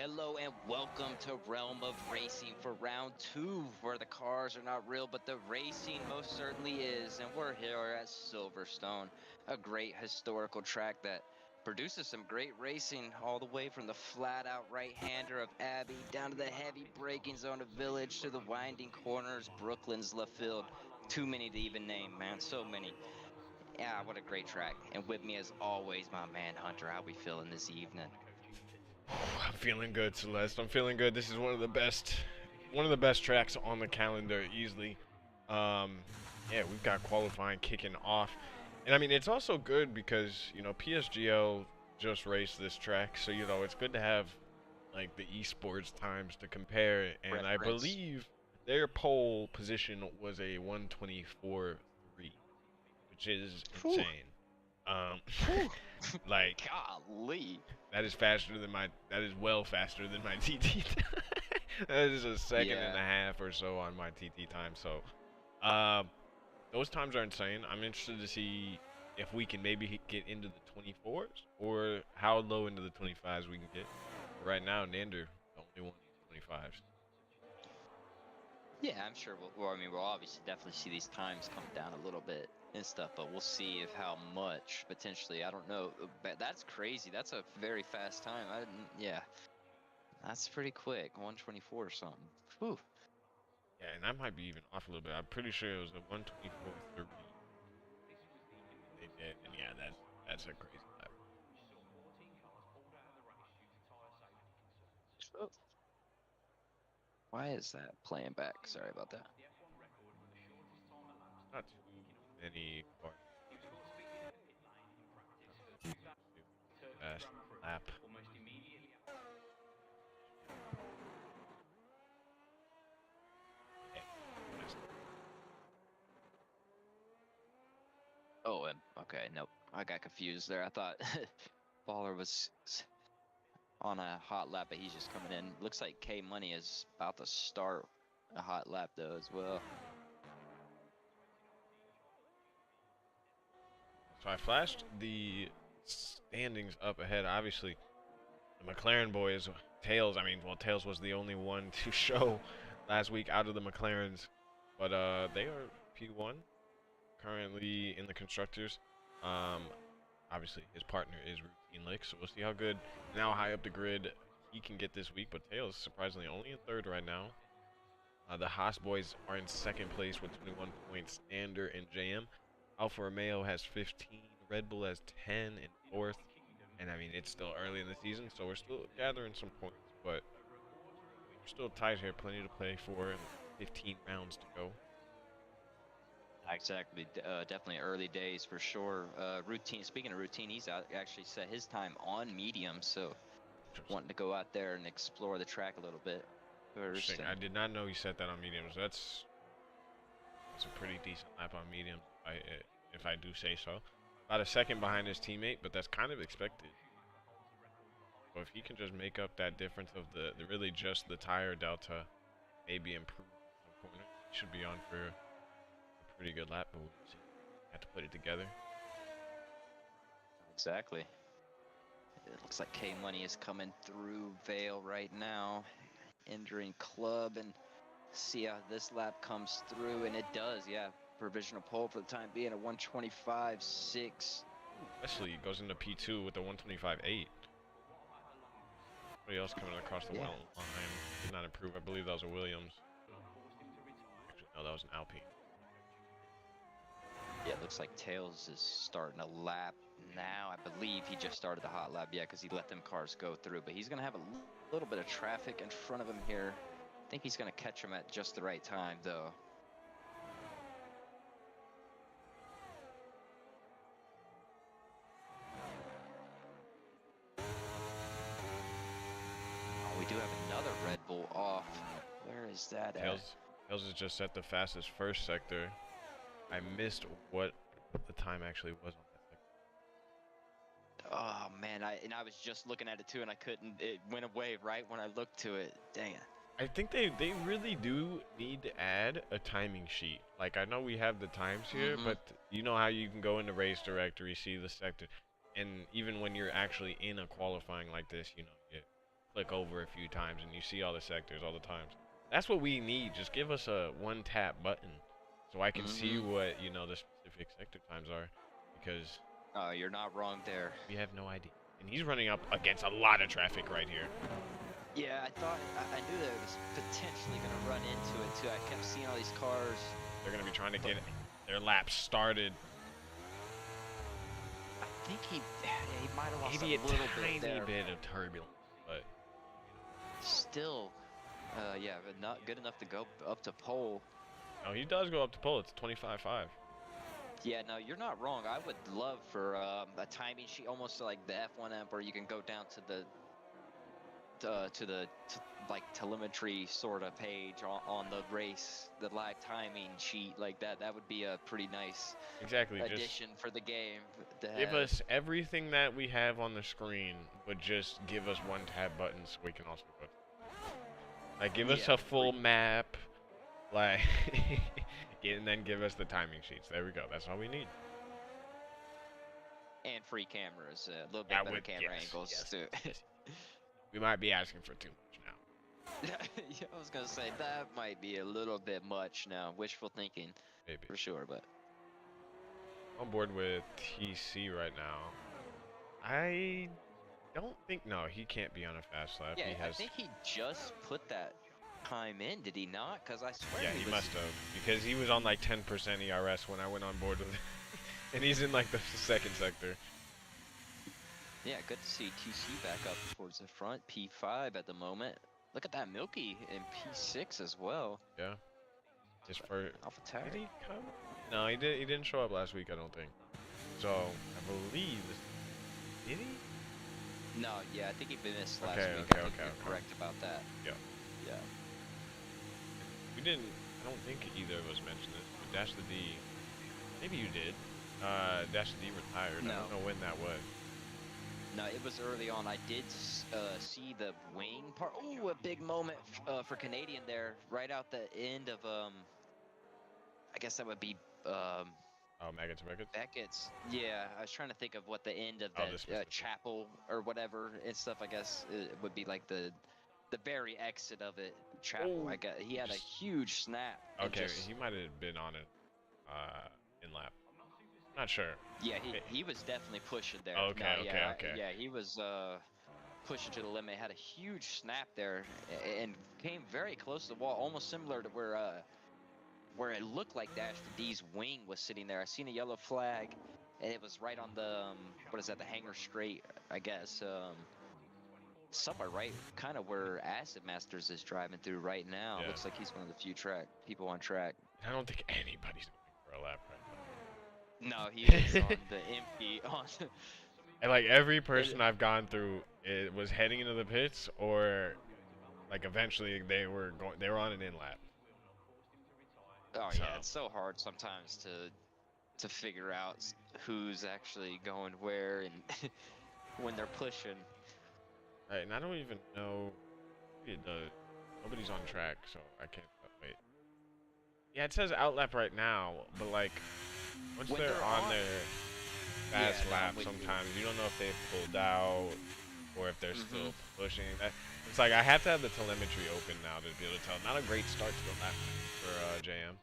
Hello and welcome to Realm of Racing for round 2, where the cars are not real, but the racing most certainly is. And we're here at Silverstone, a great historical track that produces some great racing all the way from the flat-out right-hander of Abbey down to the heavy braking zone of Village to the winding corners, Brooklyn's Lafield. Too many to even name, man. So many. Yeah, what a great track. And with me as always, my man Hunter. How we feeling this evening? I'm feeling good, Celeste. I'm feeling good. This is one of the best tracks on the calendar, easily. Um, yeah, we've got qualifying kicking off, and I mean it's also good because PSGL just raced this track, so it's good to have like the esports times to compare. And I Reference. believe their pole position was a 124.3, which is Whew. insane. Um, Whew. like Golly. that is well faster than my TT. That is a second and Yeah. a half or so on my TT time. So, um, those times are insane. I'm interested to see if we can maybe get into the 24s or how low into the 25s we can get. Right now, Nander, the only one in the 25s. Yeah, I'm sure we'll obviously definitely see these times come down a little bit and stuff, but we'll see if how much potentially. I don't know. But that's crazy. That's a very fast time. I didn't, yeah. That's pretty quick. 124 or something. Whew. Yeah, and I might be even off a little bit. I'm pretty sure it was a 124.3 they did, and yeah, that's a crazy lap. Oh, why is that playing back? Sorry about that. Not too many cars. Fast lap. Yeah, fast. Oh, okay. Nope. I got confused there. I thought Baller was on a hot lap, but he's just coming in. Looks like K Money is about to start a hot lap though as well. So I flashed the standings up ahead. Obviously, the McLaren boys, Tails. I mean, well, Tails was the only one to show last week out of the McLarens, but they are P1 currently in the constructors. Um, Obviously his partner is Routine Lick, so we'll see how good and how high up the grid he can get this week. But Tails surprisingly only in third right now. The Haas boys are in second place with 21 points. Stander and JM. Alfa Romeo has 15. Red Bull has 10 in fourth. And I mean, it's still early in the season, so we're still gathering some points, but we're still tight here. Plenty to play for and 15 rounds to go. Exactly. Definitely early days for sure. Routine. Speaking of Routine, he's actually set his time on medium, so Interesting. wanting to go out there and explore the track a little bit first. Interesting. And I did not know he set that on mediums. That's a pretty decent lap on mediums, if I do say so. About a second behind his teammate, but that's kind of expected. So if he can just make up that difference of the really just the tire delta, maybe improve some corners, he should be on for a pretty good lap. But we'll see. Have to put it together. exactly. It looks like K Money is coming through Vale right now, entering club, and see how this lap comes through, and it does. Yeah, provisional pole for the time being at 125.6. Wesley goes into P2 with the 125.8. Somebody else coming across the Yeah. line did not improve. I believe that was a Williams. Actually, no, that was an Alpine. Yeah, it looks like Tails is starting a lap now. I believe he just started the hot lap, yeah, because he let them cars go through. But he's going to have a little bit of traffic in front of him here. I think he's going to catch him at just the right time, though. Oh, we do have another Red Bull off. Where is that at? Tails has just set the fastest first sector. I missed what the time actually was on that sector. Oh, man, I was just looking at it, too, and I couldn't. It went away right when I looked to it. Dang it. I think they really do need to add a timing sheet. Like, I know we have the times here, Mm-hmm. but you know how you can go into race directory, see the sector, and even when you're actually in a qualifying like this, you click over a few times and you see all the sectors all the times. That's what we need. Just give us a one tap button so I can see what, you know, the specific sector times are, because Oh, you're not wrong there. we have no idea. And he's running up against a lot of traffic right here. Yeah, I knew that it was potentially going to run into it too. I kept seeing all these cars. They're going to be trying to get their laps started. I think he might have lost Maybe a little tiny bit there. bit of turbulence, but Still, yeah, but not good enough to go up to pole. no, he does go up to pole. It's 25.5. Yeah, no, you're not wrong. I would love for a timing sheet, almost like the F1 app, where you can go down to the like telemetry sort of page on the race, the live timing sheet like that. That would be a pretty nice addition for the game. Give us everything that we have on the screen, but just give us one tab button so we can also put. Like, give us a full map, like, and then give us the timing sheets. There we go. That's all we need. And free cameras, a little bit better camera angles too. We might be asking for too much now. Yeah, I was gonna say that might be a little bit much now. Wishful thinking, maybe for sure. But on board with TC right now. I don't think he can't be on a fast lap. Yeah, I think he just put that time in, did he not? Because I swear. Yeah, he must have, because he was on like 10% ERS when I went on board with him, and he's in like the second sector. Yeah, good to see TC back up towards the front. P5 at the moment. Look at that Milky in P6 as well. Yeah. Just for Alpha Tower. Did he come? No, he didn't show up last week, I don't think. So I believe. Did he? No, yeah, I think he missed last week. Okay, I think you're correct about that. Yeah. Yeah. We didn't. I don't think either of us mentioned it. But Dash the D. Maybe you did. Dash the D retired. No. I don't know when that was. No, it was early on. I did see the wing part. Oh, a big moment for Canadian there, right out the end of I guess that would be Oh, Maggots. Beckett's. Yeah, I was trying to think of what the end of that chapel or whatever and stuff. I guess it would be like the very exit of it. Chapel. Oh, I guess he had a huge snap. Okay, he might have been on it in lap. Not sure. Yeah, he was definitely pushing there. Okay, no, okay. Yeah, he was pushing to the limit. Had a huge snap there and came very close to the wall, almost similar to where it looked like Dash the D's wing was sitting there. I seen a yellow flag, and it was right on the what is that? The hangar straight, I guess. Somewhere right, kind of where Acid Masters is driving through right now. Yeah. Looks like he's one of the few people on track. I don't think anybody's going for a lap right now. No, he is on the empty. And like every person I've gone through, it was heading into the pits, or like eventually they were on an in lap. Oh yeah, it's so hard sometimes to figure out who's actually going where and when they're pushing. Right, and I don't even know. Nobody's on track, so I can't wait. Yeah, it says outlap right now, but like once they're on their fast lap, sometimes you don't know if they've pulled out or if they're still pushing. It's like I have to have the telemetry open now to be able to tell. Not a great start to the lap for JM.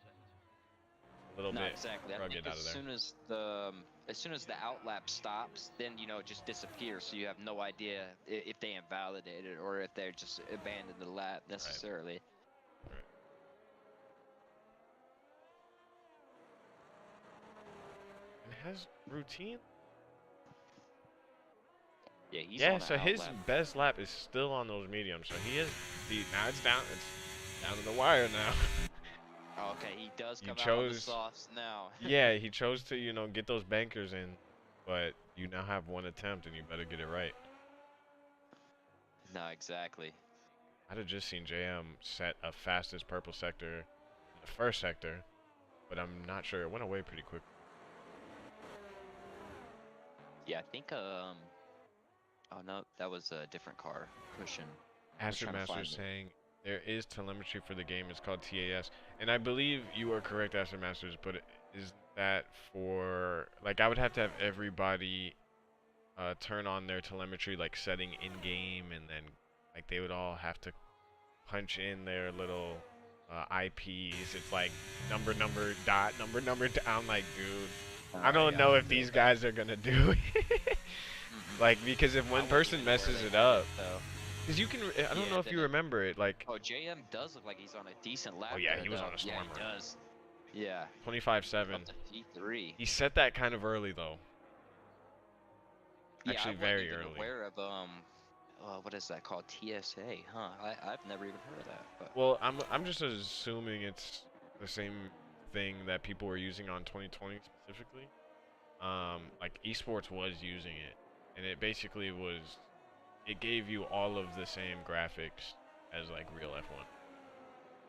A little bit exactly. rugged out of there. As soon as the outlap stops, then it just disappears. So you have no idea if they invalidated or if they just abandoned the lap necessarily. Right. It has routine. Yeah, he's yeah. on So his best lap is still on those mediums. So he is deep. Now it's down. It's down to the wire now. Okay, he does come out on the softs now. Yeah, he chose to, get those bankers in, but you now have one attempt and you better get it right. No, exactly. I'd have just seen JM set a fastest purple sector in the first sector, but I'm not sure. It went away pretty quick. Yeah, I think, oh no, that was a different car pushing. Astro Master saying there is telemetry for the game. It's called TAS. And I believe you are correct, Astro Masters, but is that for, like, I would have to have everybody turn on their telemetry, like, setting in-game and then Like they would all have to punch in their little IPs. It's like number dot number dot. I'm like, dude, I don't Yeah, know I if feel these that. guys are gonna do it. Like because if I one wasn't person even aware messes they it had it up, though. because you can. I don't Yeah, know if then you remember it. Like, oh, JM does look like he's on a decent lap oh yeah, there he was though. on a Yeah, stormer. he does. Yeah, 25.7. up to P3. He set that kind of early though. Yeah, I Actually, wasn't very even early. aware of what is that called? TSA, huh? I've never even heard of that. But Well, I'm just assuming it's the same thing that people were using on 2020 specifically. Like esports was using it, and it basically was. It gave you all of the same graphics as like real F1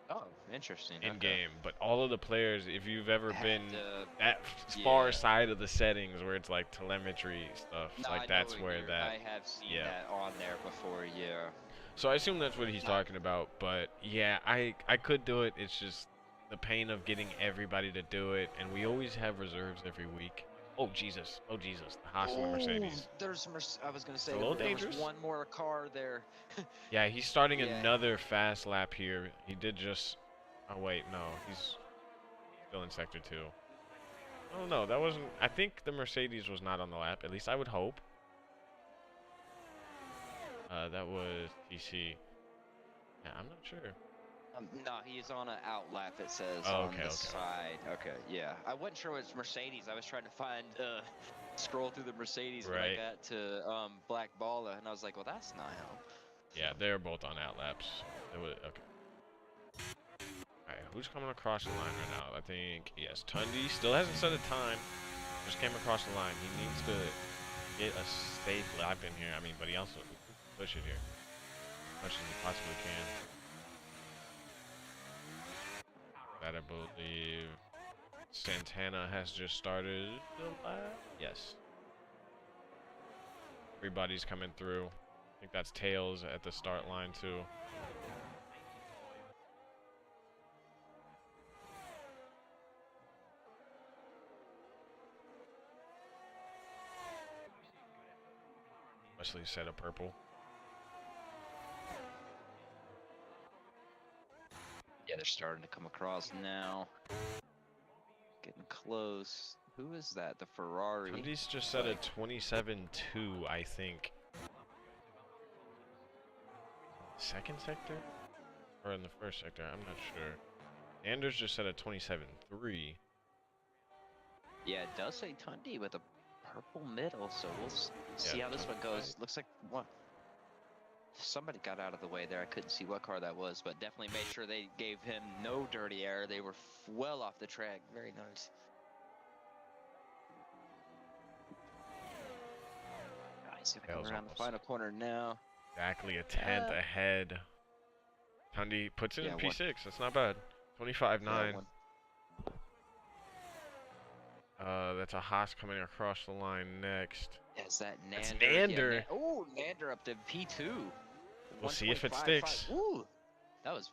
oh, interesting. in Okay. game, but all of the players, if you've ever Had been to, that far yeah. side of the settings where it's like telemetry stuff, No, like I know that's where you're. that, I have seen yeah. that on there before. Yeah. So I assume that's what he's Not. talking about, but yeah, I could do it. It's just the pain of getting everybody to do it, and we always have reserves every week. Oh Jesus, oh Jesus, the Haas and the Oh, Mercedes. there's. I was gonna It's a say little there was dangerous. one more car there. Yeah, he's starting Yeah. another fast lap here. He did just. Oh wait, no, he's still in sector 2. Oh no, that wasn't. I think the Mercedes was not on the lap. At least I would hope. That was TC. Yeah, I'm not sure. No, he's on an out lap. It says Oh, on okay, the okay. side. Okay, yeah. I wasn't sure it was Mercedes. I was trying to find, scroll through the Mercedes when I Right. got to Black Balla, and I was like, well, that's not him. Yeah, they're both on out laps. It was, okay. Alright, who's coming across the line right now? I think, yes, Tundi still hasn't set a time. Just came across the line. He needs to get a safe lap in here. I mean, but he also push it here as much as he possibly can. That I believe Santana has just started the lap. Yes. Everybody's coming through. I think that's Tails at the start line too. Wesley said a purple. Yeah, they're starting to come across now. Getting close. Who is that? The Ferrari. Tundi's just set a 27.2, I think. Second sector? Or in the first sector? I'm not sure. Anders just set a 27.3. Yeah, it does say Tundi with a purple middle, so we'll see how this one goes. Looks like what? Somebody got out of the way there. I couldn't see what car that was, but definitely made sure they gave him no dirty air. They were well off the track. Very nice. He's gonna come around the final corner now. Exactly a tenth ahead. Tundi puts it in P6. That's not bad. 25.9. That's a Haas coming across the line next. Is that Nander? It's Nander. Yeah, oh, Nander up to P2. We'll see if it sticks. Ooh, that was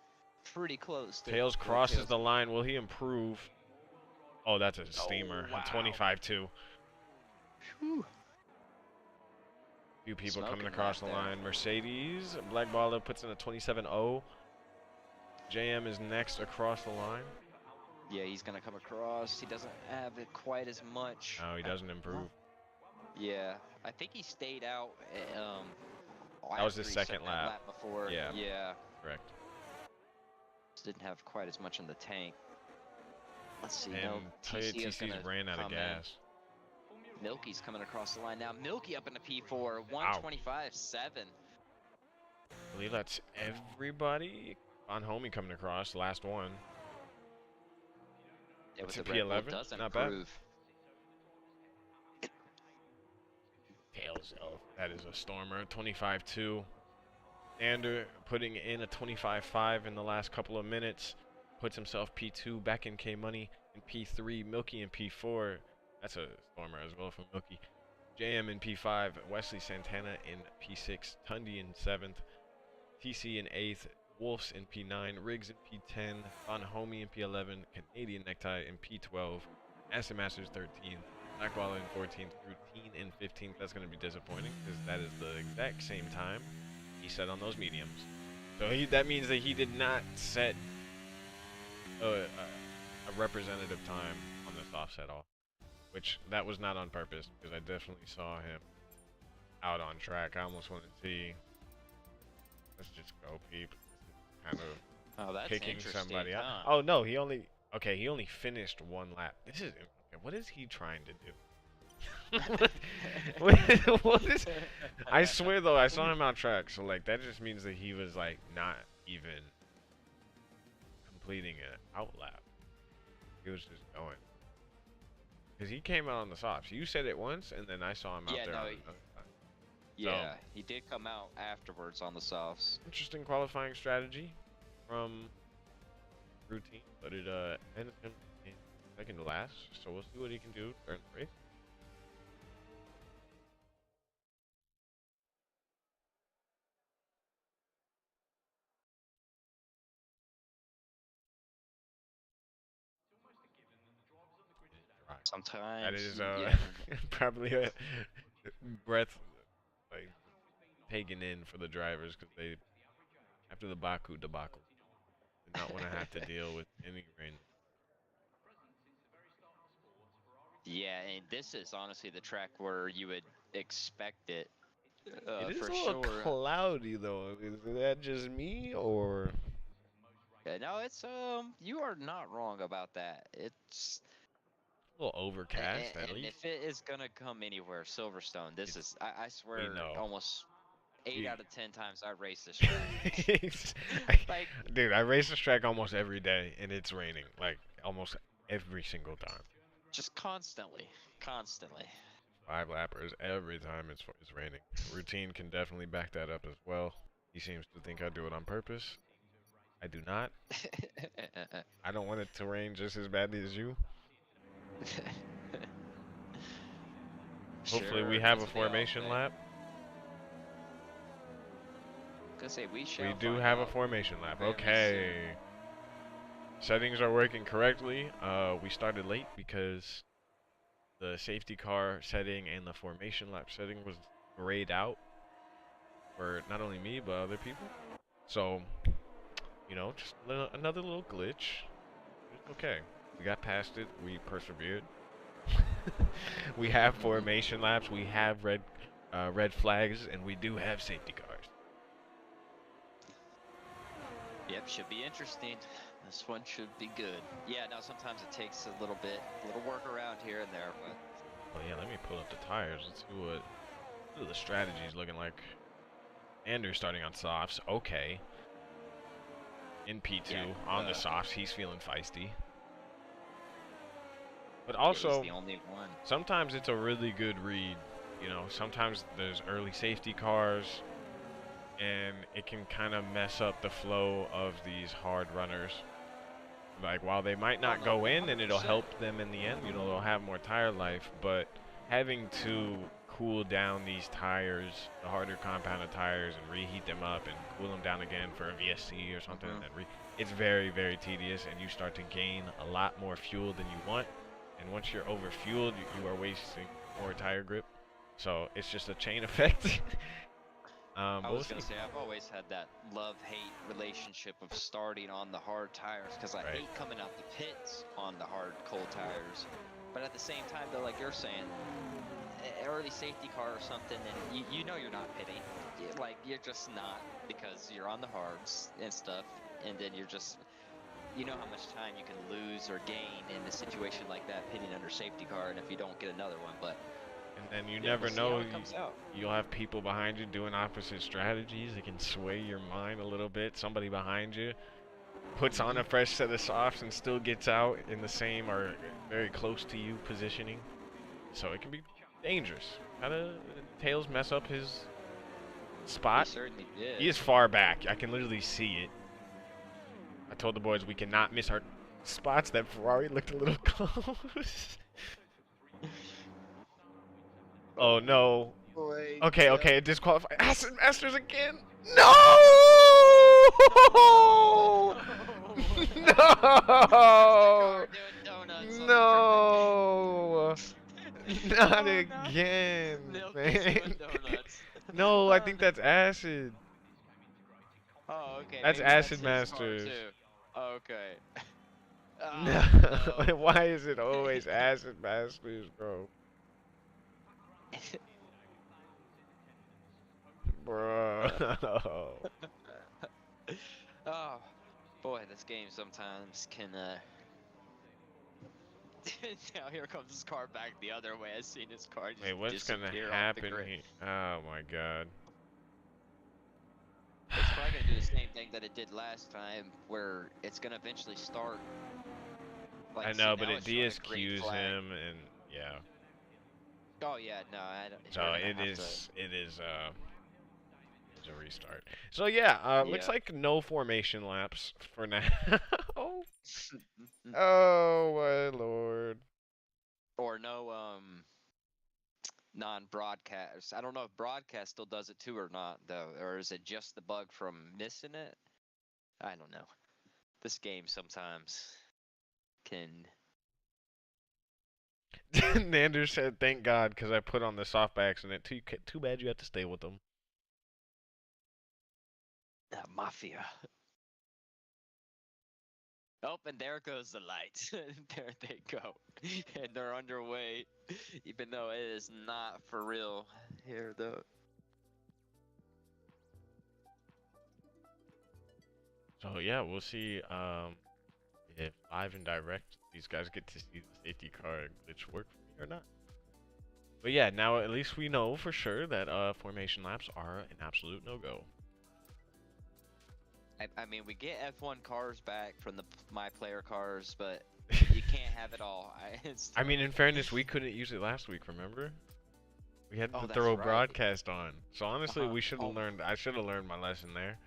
pretty close. Tails crosses the line. Will he improve? Oh, that's a steamer. Wow. 25.2. Whew. Few people coming across the line. Mercedes. Black Baller puts in a 27.0. JM is next across the line. Yeah, he's going to come across. He doesn't have it quite as much. No, he doesn't improve. Yeah, I think he stayed out. That was his second lap. Before. Yeah. Correct. Just didn't have quite as much in the tank. Let's see. And TC's ran out of gas. Milky's coming across the line now. Milky up into P4. 125.7. I believe that's everybody on homie coming across. Last one. It was a P11. Not bad. Tails, oh, that is a stormer. 25.2. Ander putting in a 25.5 in the last couple of minutes. Puts himself P2 back in K Money in P3. Milky in P4. That's a stormer as well from Milky. JM in P5. Wesley Santana in P6. Tundi in 7th. TC in 8th. Wolfs in P9. Riggs in P10. Von Homie in P11. Canadian Necktie in P12. Acid Masters 13th. Blackball in 14th. Routine in 15th. That's going to be disappointing because that is the exact same time He set on those mediums. So that means that he did not set a representative time on this offset off, which that was not on purpose because I definitely saw him out on track. I almost want to see. Let's just go, peep. Kind of that's picking somebody out. huh? Oh no, he only finished one lap. This is okay, what is he trying to do? what is? I swear though, I saw him out track, so like that just means that he was like not even completing an out lap. He was just going. Because he came out on the softs. You said it once, and then I saw him out there on another time. Yeah, so, he did come out afterwards on the softs. Interesting qualifying strategy from routine, but it ended him in second to last. So we'll see what he can do during the race. Sometimes that is probably a breath like taken in for the drivers because they after the Baku debacle did not want to have to deal with any rain. Yeah, and this is honestly the track where you would expect it. It is for a little sure. cloudy though. Is that just me or? Yeah, no, it's you are not wrong about that. It's a little overcast at and least. if it is gonna come anywhere, Silverstone, this is I swear almost 8 out of 10 times I race this track. Like, dude, I race this track almost every day, and it's raining like almost every single time. Just constantly. 5 lappers every time it's raining. Routine can definitely back that up as well. He seems to think I do it on purpose. I do not. I don't want it to rain just as badly as you. Hopefully we have a formation lap. We do have a formation lap. Okay. Settings are working correctly. We started late because the safety car setting and the formation lap setting was grayed out for not only me but other people. So, you know, just another little glitch. It's okay. We got past it. We persevered. We have formation laps. We have red flags, and we do have safety cars. Yep, should be interesting. This one should be good. Yeah, now sometimes it takes a little work around here and there, but. Well, yeah, let me pull up the tires. Let's see what the strategy is looking like. Andrew's starting on softs. Okay. In P2 on the softs, he's feeling feisty. But also, he's the only one. Sometimes it's a really good read. You know, sometimes there's early safety cars, and it can kind of mess up the flow of these hard runners. Like, while they might not go in, and it'll help them in the end, you know, they'll have more tire life, but having to cool down these tires, the harder compounded tires, and reheat them up and cool them down again for a VSC or something, it's very, very tedious, and you start to gain a lot more fuel than you want. And once you're over-fueled, you are wasting more tire grip. So it's just a chain effect. I was going to say, I've always had that love-hate relationship of starting on the hard tires because I hate coming out the pits on the hard, cold tires. But at the same time, though, like you're saying, early safety car or something, and you know you're not pitting. Like, you're just not because you're on the hards and stuff, and then you're just... You know how much time you can lose or gain in a situation like that pitting under safety car, and if you don't get another one, but... And then you never know, you'll have people behind you doing opposite strategies. It can sway your mind a little bit. Somebody behind you puts on a fresh set of softs and still gets out in the same or very close to you positioning. So it can be dangerous. Tails mess up his spot. He certainly did. He is far back. I can literally see it. I told the boys we cannot miss our spots. That Ferrari looked a little close. Oh no. Okay, disqualified. Acid Masters again. No! No! No! Not again, man. No, I think that's acid. okay, That's maybe that's Acid his car Masters. too. Okay. No. Oh no. Why is it always Acid Masters, bro? Bro. Oh boy, this game sometimes can. Now here comes his car back the other way. I seen his car just Wait, what's gonna disappear off the happen grid. here? Oh my god. It's probably gonna do the same thing that it did last time, where it's gonna eventually start. Like, I see, know, but now it it's showing a green DSQs flag. him, and yeah. Oh yeah, no, I don't, So you're gonna it have is. It's a restart. So yeah, to. looks Yeah. like no formation laps for now. Oh my lord. Or no non-broadcast. I don't know if broadcast still does it too or not though, or is it just the bug from missing it? I don't know. This game sometimes can. Nander said, "Thank God, because I put on the soft by accident. Too bad you had to stay with them." Mafia. Oh, and there goes the light. There they go. And they're underway, even though it is not for real here, though. So yeah, we'll see if live and direct these guys get to see the safety car glitch work for me or not. But yeah, now at least we know for sure that formation laps are an absolute no-go. I mean, we get F1 cars back from the My Player cars, but you can't have it all. I mean, in fairness, we couldn't use it last week, remember? We had to that's throw a right. broadcast on. So honestly, we should have Oh. learned. I should have learned my lesson there.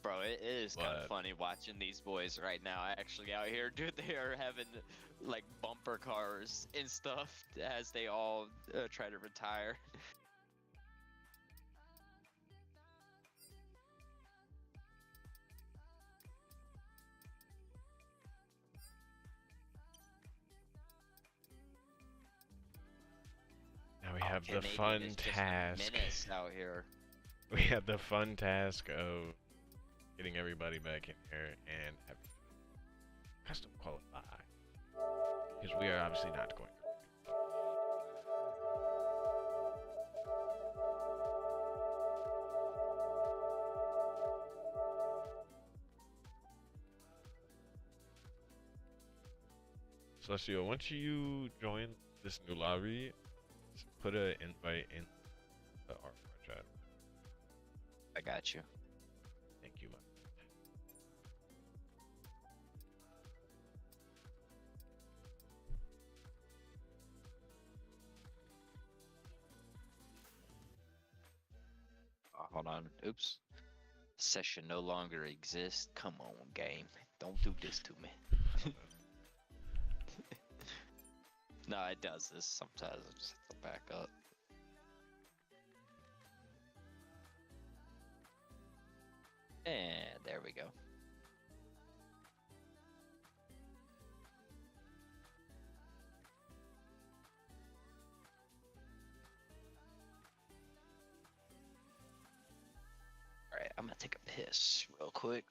Bro, it is kind of But- funny watching these boys right now actually out here. Dude, they are having like bumper cars and stuff as they all try to retire. Now we have the Canadian fun is just a task. menace out here. We have the fun task of getting everybody back in here and having custom qualify. Because we are obviously not going to. Celestio, once you join this new lobby, put an invite in the ROR chat. I got you. Thank you, man. Hold on. Oops. Session no longer exists. Come on, game. Don't do this to me. No, it does this sometimes. I just have to back up. And there we go. Alright, I'm gonna take a piss real quick.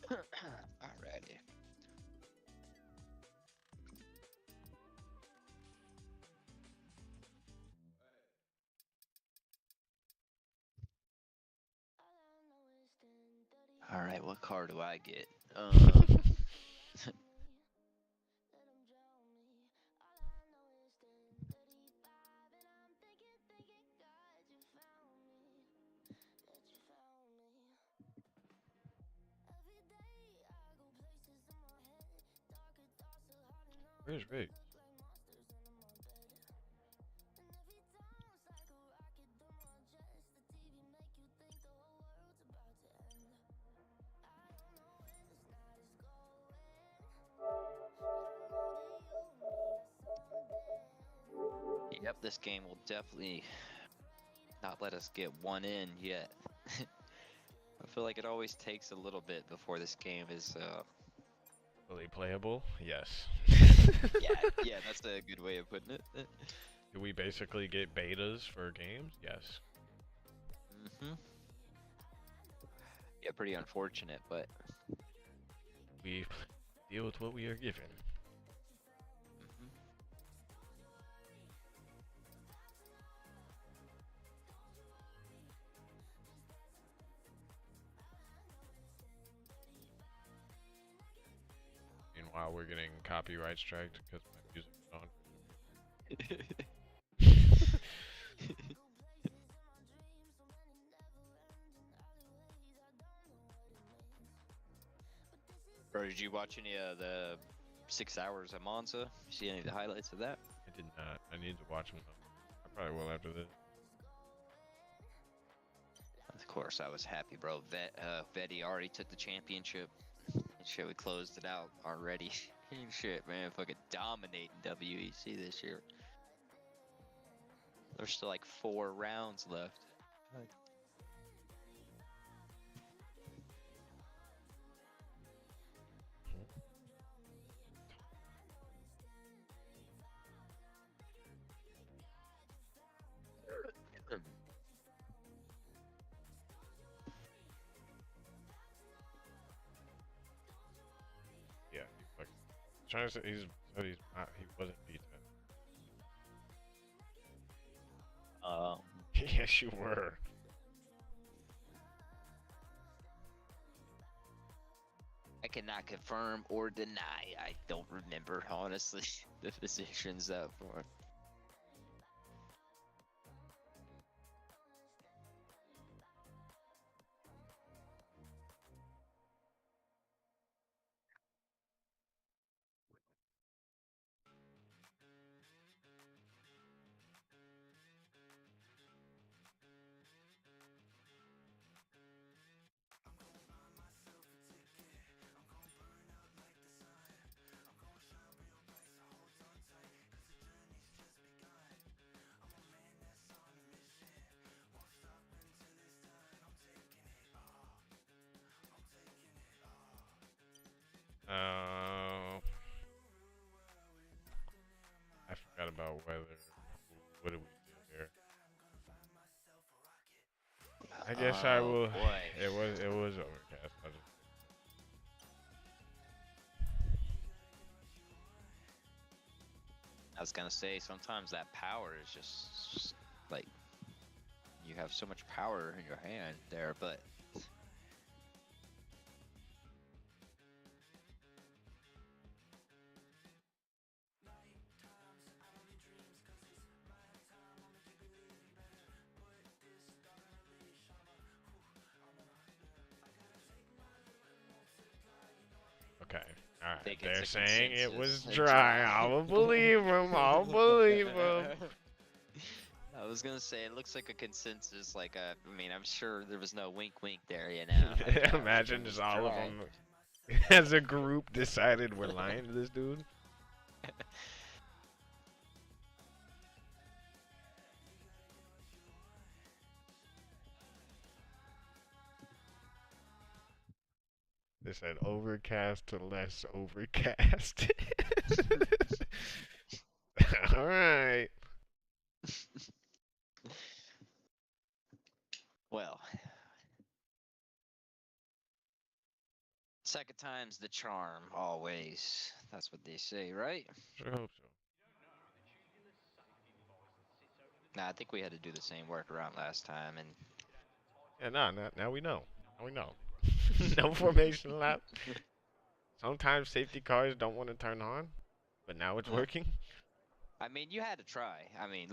Alrighty. Alright, what car do I get? Where's Rick? Yep, this game will definitely not let us get one in yet. I feel like it always takes a little bit before this game is Fully playable? Yes. yeah, that's a good way of putting it. Do we basically get betas for games? Yes. Mm-hmm. Yeah, pretty unfortunate, but We deal with what we are given. mhm. Meanwhile, we're getting copyright striked because my music's on. Bro, did you watch any of the 6 hours of Monza? See any of the highlights of that? I did not. I need to watch them. I probably will after this. Of course, I was happy, bro. Vetty already took the championship. Shit, we closed it out already. Shit, man, fucking dominating WEC this year. There's still like 4 rounds left. Yeah, he's like trying to say he's not, he wasn't beat. Um, Yes, you were. I cannot confirm or deny. I don't remember, honestly, the positions up for. I forgot about weather. What do we do here? I guess I Oh will. boy. It was overcast. I'll just, I was gonna say sometimes that power is just like you have so much power in your hand there, but okay. All right. think They're it's a saying it was consensus. dry. I will believe them. I'll believe them. I was gonna say it looks like a consensus. Like I mean, I'm sure there was no wink, wink there. You know. Like, Imagine it just was all of dry. them as a group decided we're lying to this dude. They said overcast to less overcast. All right. Well, second time's the charm, always. That's what they say, right? Sure hope so. Nah, I think we had to do the same workaround last time, and Yeah, now we know. Now we know. No formation lap. Sometimes safety cars don't want to turn on, but now it's working. I mean, you had to try. I mean,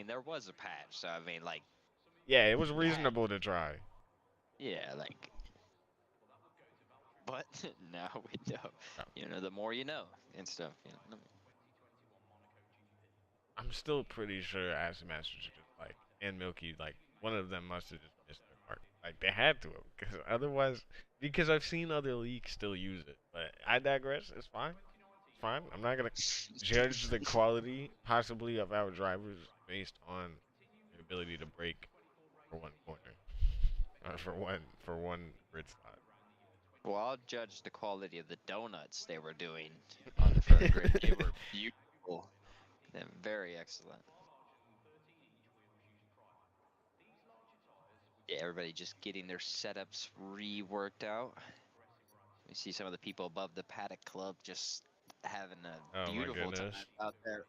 there was a patch, so I mean, like, Yeah, it was you had, reasonable to try. yeah, like, but now we know. Oh. You know, the more you know and stuff. You know. I'm still pretty sure Acid Masters are just like, and Milky, like, one of them must have just missed their mark. Like, they had to have, because otherwise, because I've seen other leagues still use it. But I digress. It's fine. It's fine. I'm not going to judge the quality, possibly, of our drivers based on their ability to brake for one corner, or for one grid spot. Well, I'll judge the quality of the donuts they were doing on the front grid. They were beautiful. They're very excellent. Yeah, everybody just getting their setups reworked out. We see some of the people above the paddock club just having a Oh my beautiful time goodness. out there.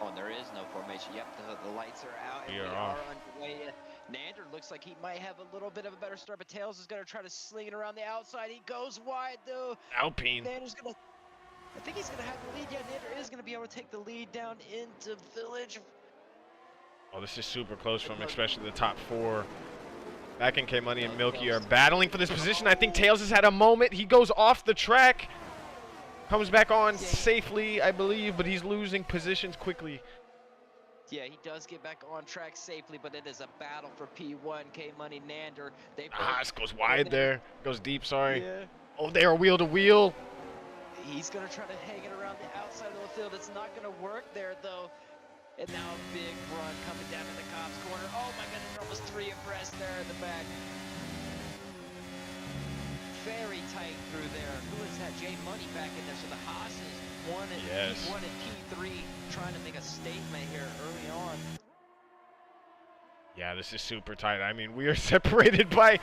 Oh, and there is no formation. Yep, the lights are out and We we are are off. underway. Nander looks like he might have a little bit of a better start, but Tails is going to try to sling it around the outside. He goes wide, though. Alpine. Nander's going to... I think he's going to have the lead. Yeah, Nander is going to be able to take the lead down into Village. Oh, this is super close from especially the top four. Back in K-Money and Milky are Tails. battling for this position. I think Tails has had a moment. He goes off the track. Comes back on safely, I believe, but he's losing positions quickly. Yeah, he does get back on track safely, but it is a battle for P1. K-Money, Nander. They This goes wide there. Goes deep, sorry. Yeah. Oh, they are wheel to wheel. He's going to try to hang it around the outside of the field. It's not going to work there, though. And now a big run coming down in the cops' corner. Oh, my goodness, almost 3 abreast there in the back. Very tight through there. Who is that? J Money back in there. So the Haas's won at P1 and P3, trying to make a statement here early on. Yeah, this is super tight. I mean, we are separated by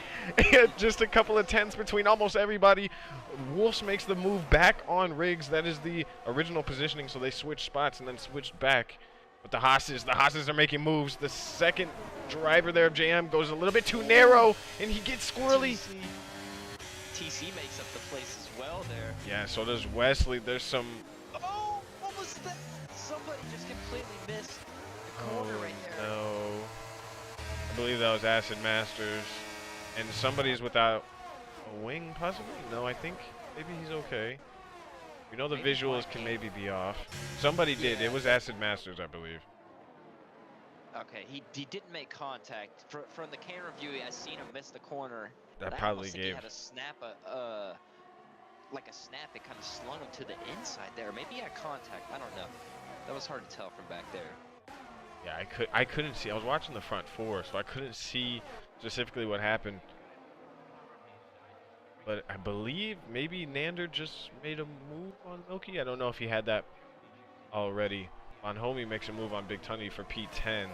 just a couple of tenths between almost everybody. Wolves makes the move back on Riggs. That is the original positioning, so they switched spots and then switched back. But the Haas's are making moves. The second driver there of JM goes a little bit too narrow, and he gets squirrely. TC makes up the place as well there. Yeah, so does Wesley. There's some... Oh, what was that? Somebody just completely missed the corner right there. No. I believe that was Acid Masters. And somebody's without a wing, possibly? No, I think maybe he's okay. We know the visuals can maybe be off. Somebody did. It was Acid Masters, I believe. Okay, he didn't make contact. From the camera view, I seen him miss the corner. That probably gave... He had a snap, like a snap, it kind of slung him to the inside there. Maybe he had contact. I don't know. That was hard to tell from back there. Yeah, I couldn't see. I was watching the front four, so I couldn't see specifically what happened. But I believe maybe Nander just made a move on Milky. I don't know if he had that already. On Homie makes a move on Big Tunny for P10.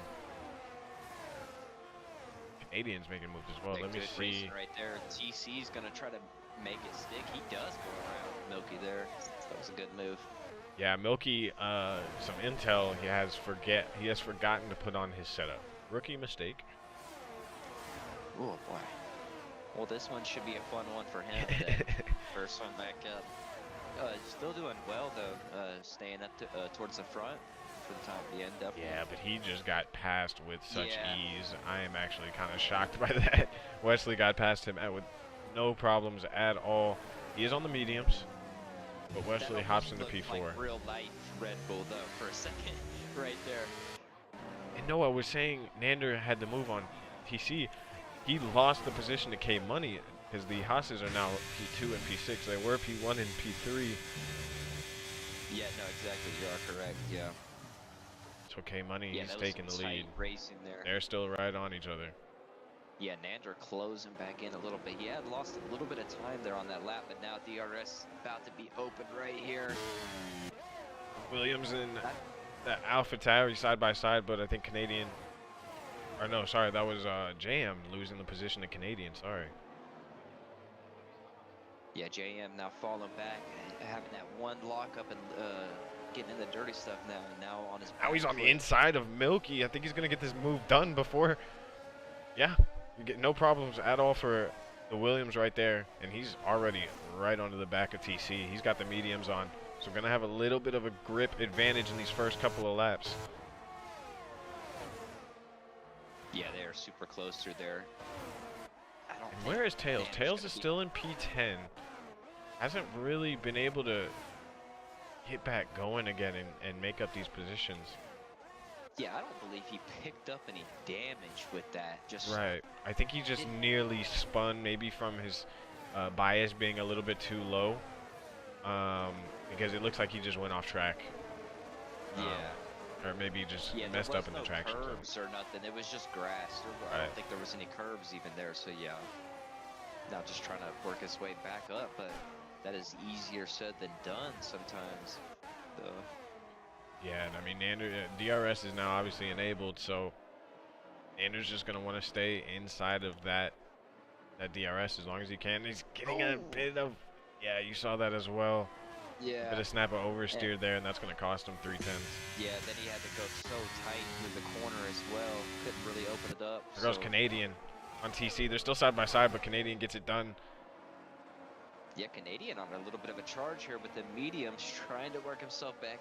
Canadians making moves as well. Let me see. Right there, TC's gonna try to make it stick. He does go around Milky there. That was a good move. Yeah, Milky, some intel. He has forgotten to put on his setup. Rookie mistake. Oh boy. Well, this one should be a fun one for him. Then. First one back up. Still doing well though. Staying up to, towards the front for the time being. Definitely. Yeah, but he just got passed with such ease. I am actually kind of shocked by that. Wesley got past him with no problems at all. He is on the mediums, but Wesley hops into P4. Like real light Red Bull though for a second, right there. And Noah was saying Nander had the move on TC. He lost the position to K Money because the Haas's are now P2 and P6. They were P1 and P3. Yeah, no, exactly. You are correct. Yeah. So K Money, he's taking the lead. Racing there. They're still right on each other. Yeah, Nander closing back in a little bit. He had lost a little bit of time there on that lap, but now DRS about to be open right here. Williams and that Alpha Tauri side by side, but I think Canadian. Or no, sorry, that was JM losing the position to Canadian. Sorry. Yeah, JM now falling back, having that one lockup and getting in the dirty stuff now. And now on his. Now he's on the inside of Milky. I think he's gonna get this move done before. Yeah, you get no problems at all for the Williams right there, and he's already right onto the back of TC. He's got the mediums on, so we're gonna have a little bit of a grip advantage in these first couple of laps. Yeah, they are super close through there. I don't And think where is Tails? Nander's Tails gonna is be- still in P10. Hasn't really been able to get back going again and make up these positions. Yeah, I don't believe he picked up any damage with that. Just Right. I think he just nearly spun, maybe from his bias being a little bit too low. Because it looks like he just went off track. yeah. Or maybe just Yeah, messed there up was in the no traction zone. curbs or nothing. It was just grass. I Right. don't think there was any curbs even there. So yeah, now just trying to work his way back up, but that is easier said than done sometimes. So Yeah, and I mean, DRS is now obviously enabled, so Nander's just going to want to stay inside of that DRS as long as he can. He's getting a bit of, yeah, you saw that as well. yeah, A bit of snap of oversteer there, and that's going to cost him 3/10. yeah. Then he had to go so tight through the corner as well. Couldn't really open it up. There goes Canadian on TC. They're still side by side, but Canadian gets it done. Yeah, Canadian on a little bit of a charge here with the mediums, trying to work himself back,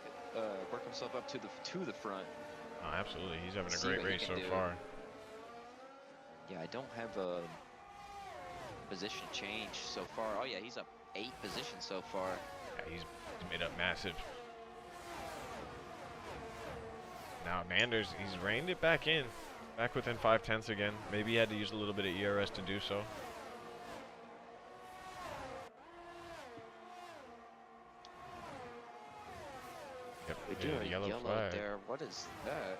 work himself up to the front. Oh, absolutely. He's having a See great what he race can so do. far. Yeah, I don't have a position change so far. Oh yeah, he's up 8 positions so far. Yeah, he's made up massive. Now Nanders, he's reined it back in. Back within 5/10 again. Maybe he had to use a little bit of ERS to do so. Yep, We do yeah, a yellow yellow flag. there. What is that?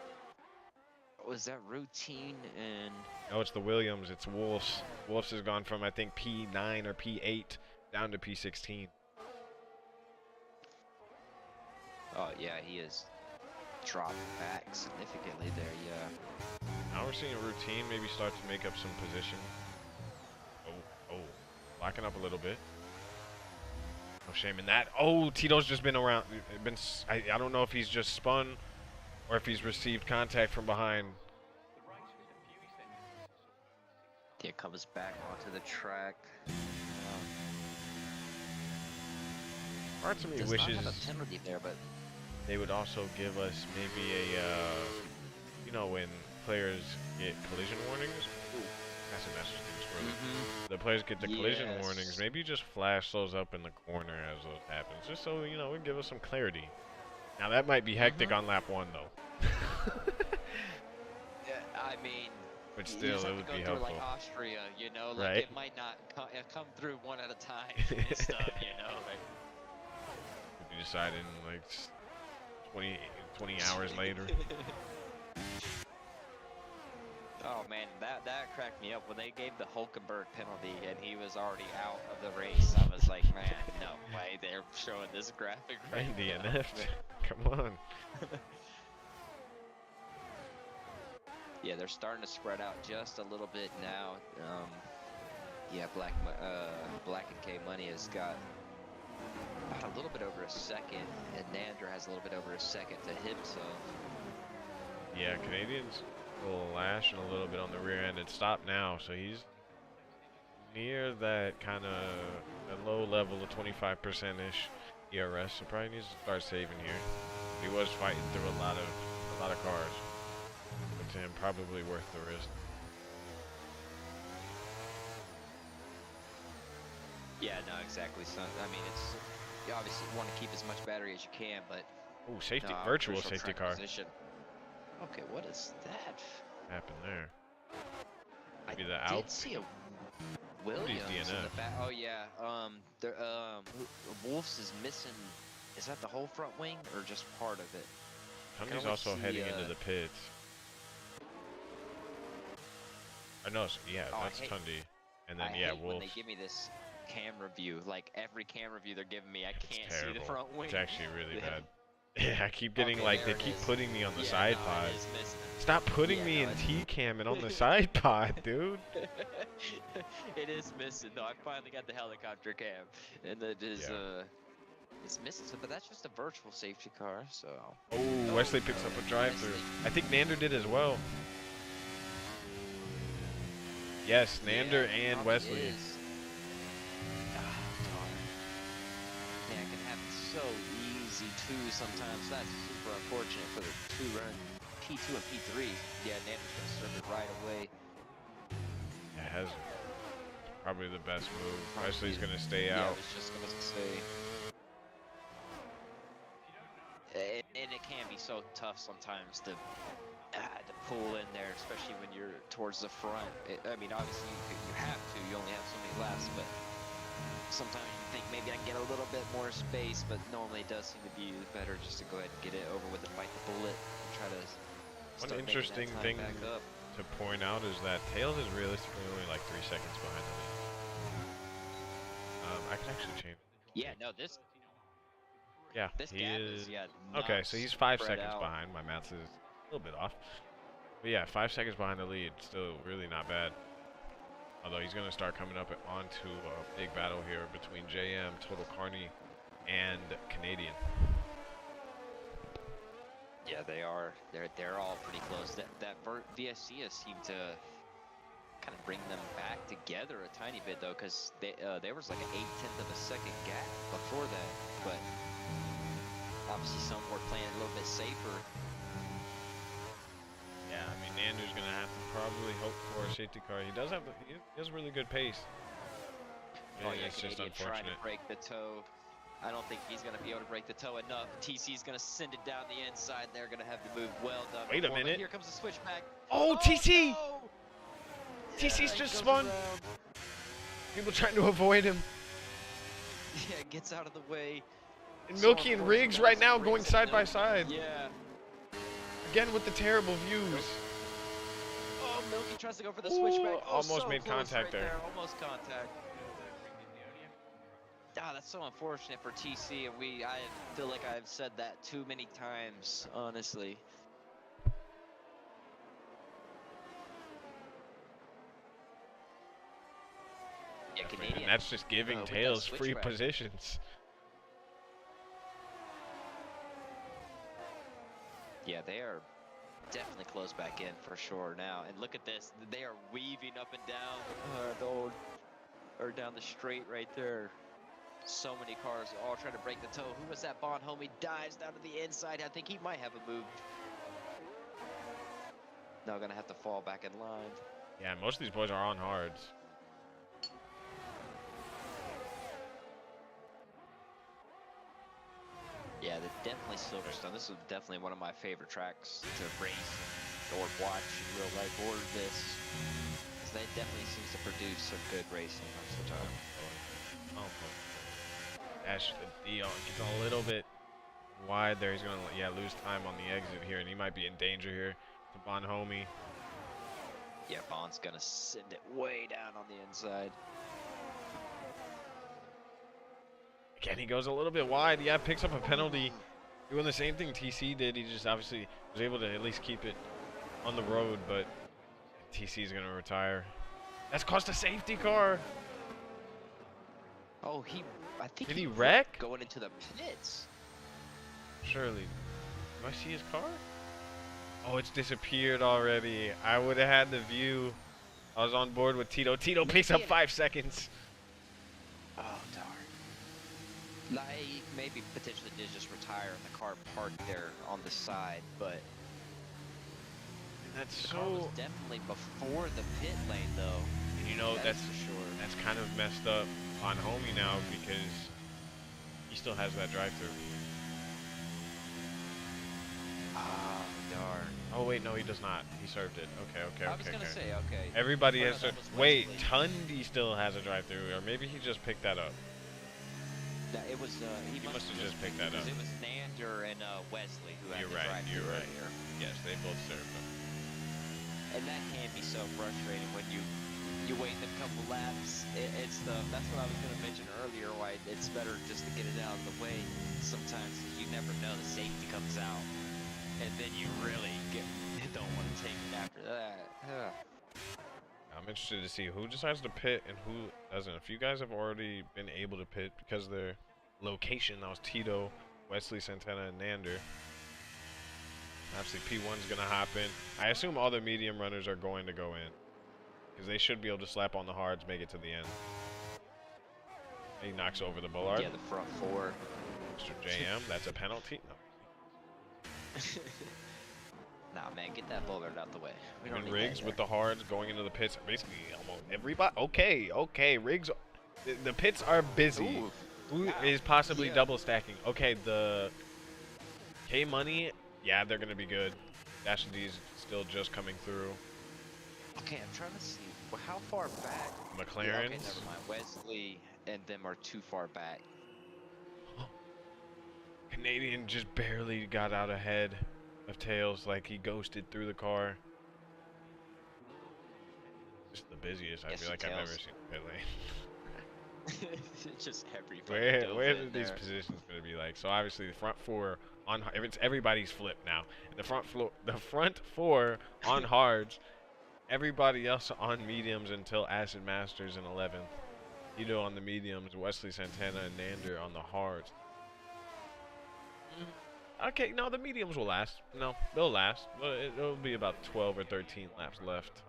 Was that routine and No, it's the Williams. It's Wolf's. Wolf's has gone from, I think, P9 or P8 down to P16. oh yeah, he is dropped back significantly there. Yeah. Now we're seeing a routine maybe start to make up some position. Oh, locking up a little bit. No shame in that. Oh, Tito's just been around. I don't know if he's just spun or if he's received contact from behind. Yeah, comes back onto the track. Part of me Does wishes not have a penalty there, but they would also give us maybe a, you know, when players get collision warnings. Ooh, that's a message. The players get the collision warnings. Maybe just flash those up in the corner as those happens, just so you know, it give us some clarity. Now that might be hectic on lap 1 though. yeah, I mean, But you still, just it have would to go be through helpful. like Austria, you know, like Right. it might not come through one at a time and stuff, you know. Like, If you decide in like 20 hours later. oh man, that cracked me up when they gave the Hulkenberg penalty and he was already out of the race. I was like, man, no way they're showing this graphic right now. DNF. Come on. Yeah, they're starting to spread out just a little bit now. Yeah, Black and K Money has got about a little bit over a second, and Nander has a little bit over a second to himself. Yeah, Canadians will lash and a little bit on the rear end. It stopped now, so he's near that kind of a low level of 25%-ish ERS. So probably needs to start saving here. He was fighting through a lot of cars, but to him probably worth the risk. Yeah, no, exactly, son. I mean, it's you obviously want to keep as much battery as you can, but Oh, safety, no, virtual crucial safety track car. position. Okay, what is that? Happened there. Maybe the I Alp. did see a Williams in DNF. the back. Oh yeah, Wolf's is missing. Is that the whole front wing or just part of it? Tundy's only also see, heading into the pits. I know, yeah, Oh, that's Tundy. And then, I yeah, hate when Wolf. they give me this camera view. Like every camera view they're giving me, I can't see Terrible. the front wing. It's actually really bad. Yeah, I keep getting Okay, like, they there it keep is. putting me on the Yeah, side no, pod. it is missing. Stop putting Yeah, me no, in T-cam and on the side pod, dude. It is missing. No, I finally got the helicopter cam, and it is it's missing. But that's just a virtual safety car. So. Oh, Wesley picks up a drive-through. I think Nander did as well. Yes, Nander and Wesley. Is. Ah, darn. Man, it can happen so easy too sometimes. That's super unfortunate for the 2 run P2 and P3. Yeah, Nando's gonna serve it right away. Yeah, it has probably the best move. Wesley's gonna stay Yeah, I out. was just gonna say. And it can be so tough sometimes to pull in there, especially when you're towards the front. I mean, obviously you have to. You only have so many laps, but sometimes you think maybe I can get a little bit more space, but normally it does seem to be better just to go ahead and get it over with and bite the bullet and try to One interesting thing to point out is that Tails is realistically only like 3 seconds behind the lead. I can actually change. Yeah, no, this He gap is. yeah, Okay, so he's 5 spread seconds out. behind. My math is a little bit off. But yeah, 5 seconds behind the lead. Still really not bad. Although he's going to start coming up onto a big battle here between JM, Total Carney, and Canadian. Yeah, they are. They're all pretty close. That VSC has seemed to kind of bring them back together a tiny bit though, because there was like an 1/8 of a second gap before that. But obviously some were playing a little bit safer. Yeah, I mean Nando's gonna have to probably hope for a safety car. He does have he has really good pace. Oh yeah, it's just Canadian trying unfortunate. to break the toe. I don't think he's gonna be able to break the toe enough. TC's gonna send it down the inside. They're gonna have to move well done. Wait a minute. Here comes the switchback. Oh, TC! No! TC's Yeah, just goes spun. around. People trying to avoid him. Yeah, gets out of the way. And So Milky and Riggs right now going Riggs side by side. Yeah. Again with the terrible views. Oh, Milky tries to go for the Ooh, switchback. Oh, almost so made close contact right there. Almost contact. Ah, that's so unfortunate for TC, and I feel like I've said that too many times, honestly. Yeah, Canadian. And that's just giving with that Tails free switchback. positions. Yeah, they are definitely close back in for sure now. And look at this. They are weaving up and down down the straight right there. So many cars all trying to break the toe. Who was that? Bond homie dives down to the inside. I think he might have a move. Now gonna have to fall back in line. Yeah, most of these boys are on hards. Yeah, definitely Silverstone. This is definitely one of my favorite tracks to race or watch in real life, or this. Because they definitely seems to produce some good racing most of the time. Ash, Dion gets a little bit wide there. He's going to lose time on the exit here, and he might be in danger here to Bon Homie. Yeah, Bond's going to send it way down on the inside. Again, he goes a little bit wide. Yeah, picks up a penalty. Doing the same thing TC did. He just obviously was able to at least keep it on the road, but TC is going to retire. That's cost a safety car. Oh, I think Did he wreck? Going into the pits. Surely. Do I see his car? Oh, it's disappeared already. I would have had the view. I was on board with Tito. Tito picks up 5 seconds. Oh, darn. Like, maybe potentially did just retire and the car parked there on the side, but That's the car was definitely before the pit lane, though. And you know, that's for sure. That's kind of messed up on Homie now because he still has that drive-through. Ah, darn. Oh wait, no, he does not. He served it. Okay. I was gonna say, okay. Everybody Oh, no, has that to was wait. Wesley. Tundy still has a drive-through, or maybe he just picked that up. It was, He must have just picked that up. It was Nander and Wesley who had You're the right. drive-thru You're right. earlier. Yes, they both served them. And that can be so frustrating when you wait a couple laps. That's what I was gonna mention earlier. Why it's better just to get it out of the way sometimes, because you never know, the safety comes out, and then you really don't want to take it after that. I'm interested to see who decides to pit and who doesn't. A few guys have already been able to pit because of their location. That was Tito, Wesley, Santana, and Nander. Obviously, P1's going to hop in. I assume all the medium runners are going to go in because they should be able to slap on the hards, make it to the end. He knocks over the Bullard. Yeah, the front four. Mr. JM, that's a penalty. No. Nah, man, get that boulder out the way. We don't Even need that Riggs here. with the hards going into the pits. Basically, almost everybody. Okay. Riggs. The pits are busy. Ooh, Who wow. is possibly Yeah. double stacking? Okay, the K Money. Yeah, they're gonna be good. Dash and D's still just coming through. Okay, I'm trying to see how far back. McLaren's. Yeah, okay, never mind. Wesley and them are too far back. Canadian just barely got out ahead of Tails, like he ghosted through the car. Just the busiest I feel like I've ever seen pit lane. Just everybody. Where are these positions gonna be like? So obviously the front four on it's everybody's flip now. The front four on hards. Everybody else on mediums until Acid Masters in 11th. Ito on the mediums, Wesley Santana and Nander on the hards. Okay, no, the mediums will last. No, they'll last. It'll be about 12 or 13 laps left.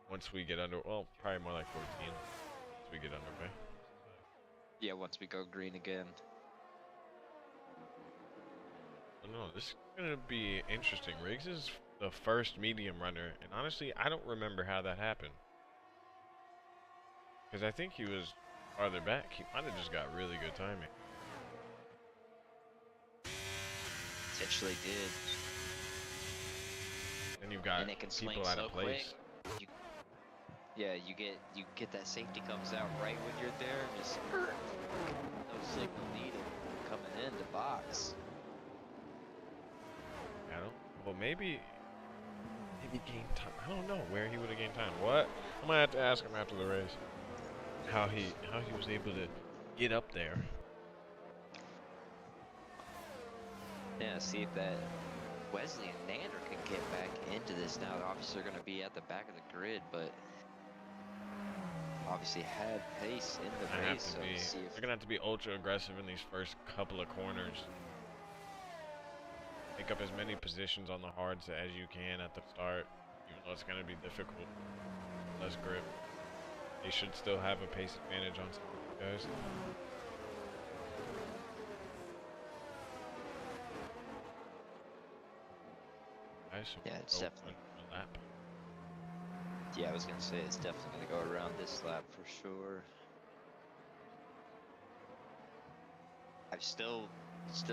Once we get under, well, probably more like 14. Once we get underway. Yeah, once we go green again. I don't know, this is gonna be interesting. Riggs is the first medium runner, and honestly, I don't remember how that happened. Because I think he was farther back. He might have just got really good timing. Potentially did. And you've got and it can swing people out so of place. Quick. You get that safety comes out right when you're there. Just no signal needed coming in the box. I don't. Well, maybe gain time. I don't know where he would have gained time. What? I'm gonna have to ask him after the race how he was able to get up there. Yeah, see if that Wesley and Nander can get back into this now. Obviously, they're going to be at the back of the grid, but obviously had pace in the race. So see if they're gonna have to be ultra aggressive in these first couple of corners. Pick up as many positions on the hards as you can at the start, even though it's gonna be difficult. Less grip. They should still have a pace advantage on some of these guys. yeah, it's definitely a lap. Yeah, I was gonna say it's definitely gonna go around this lap for sure. I'm still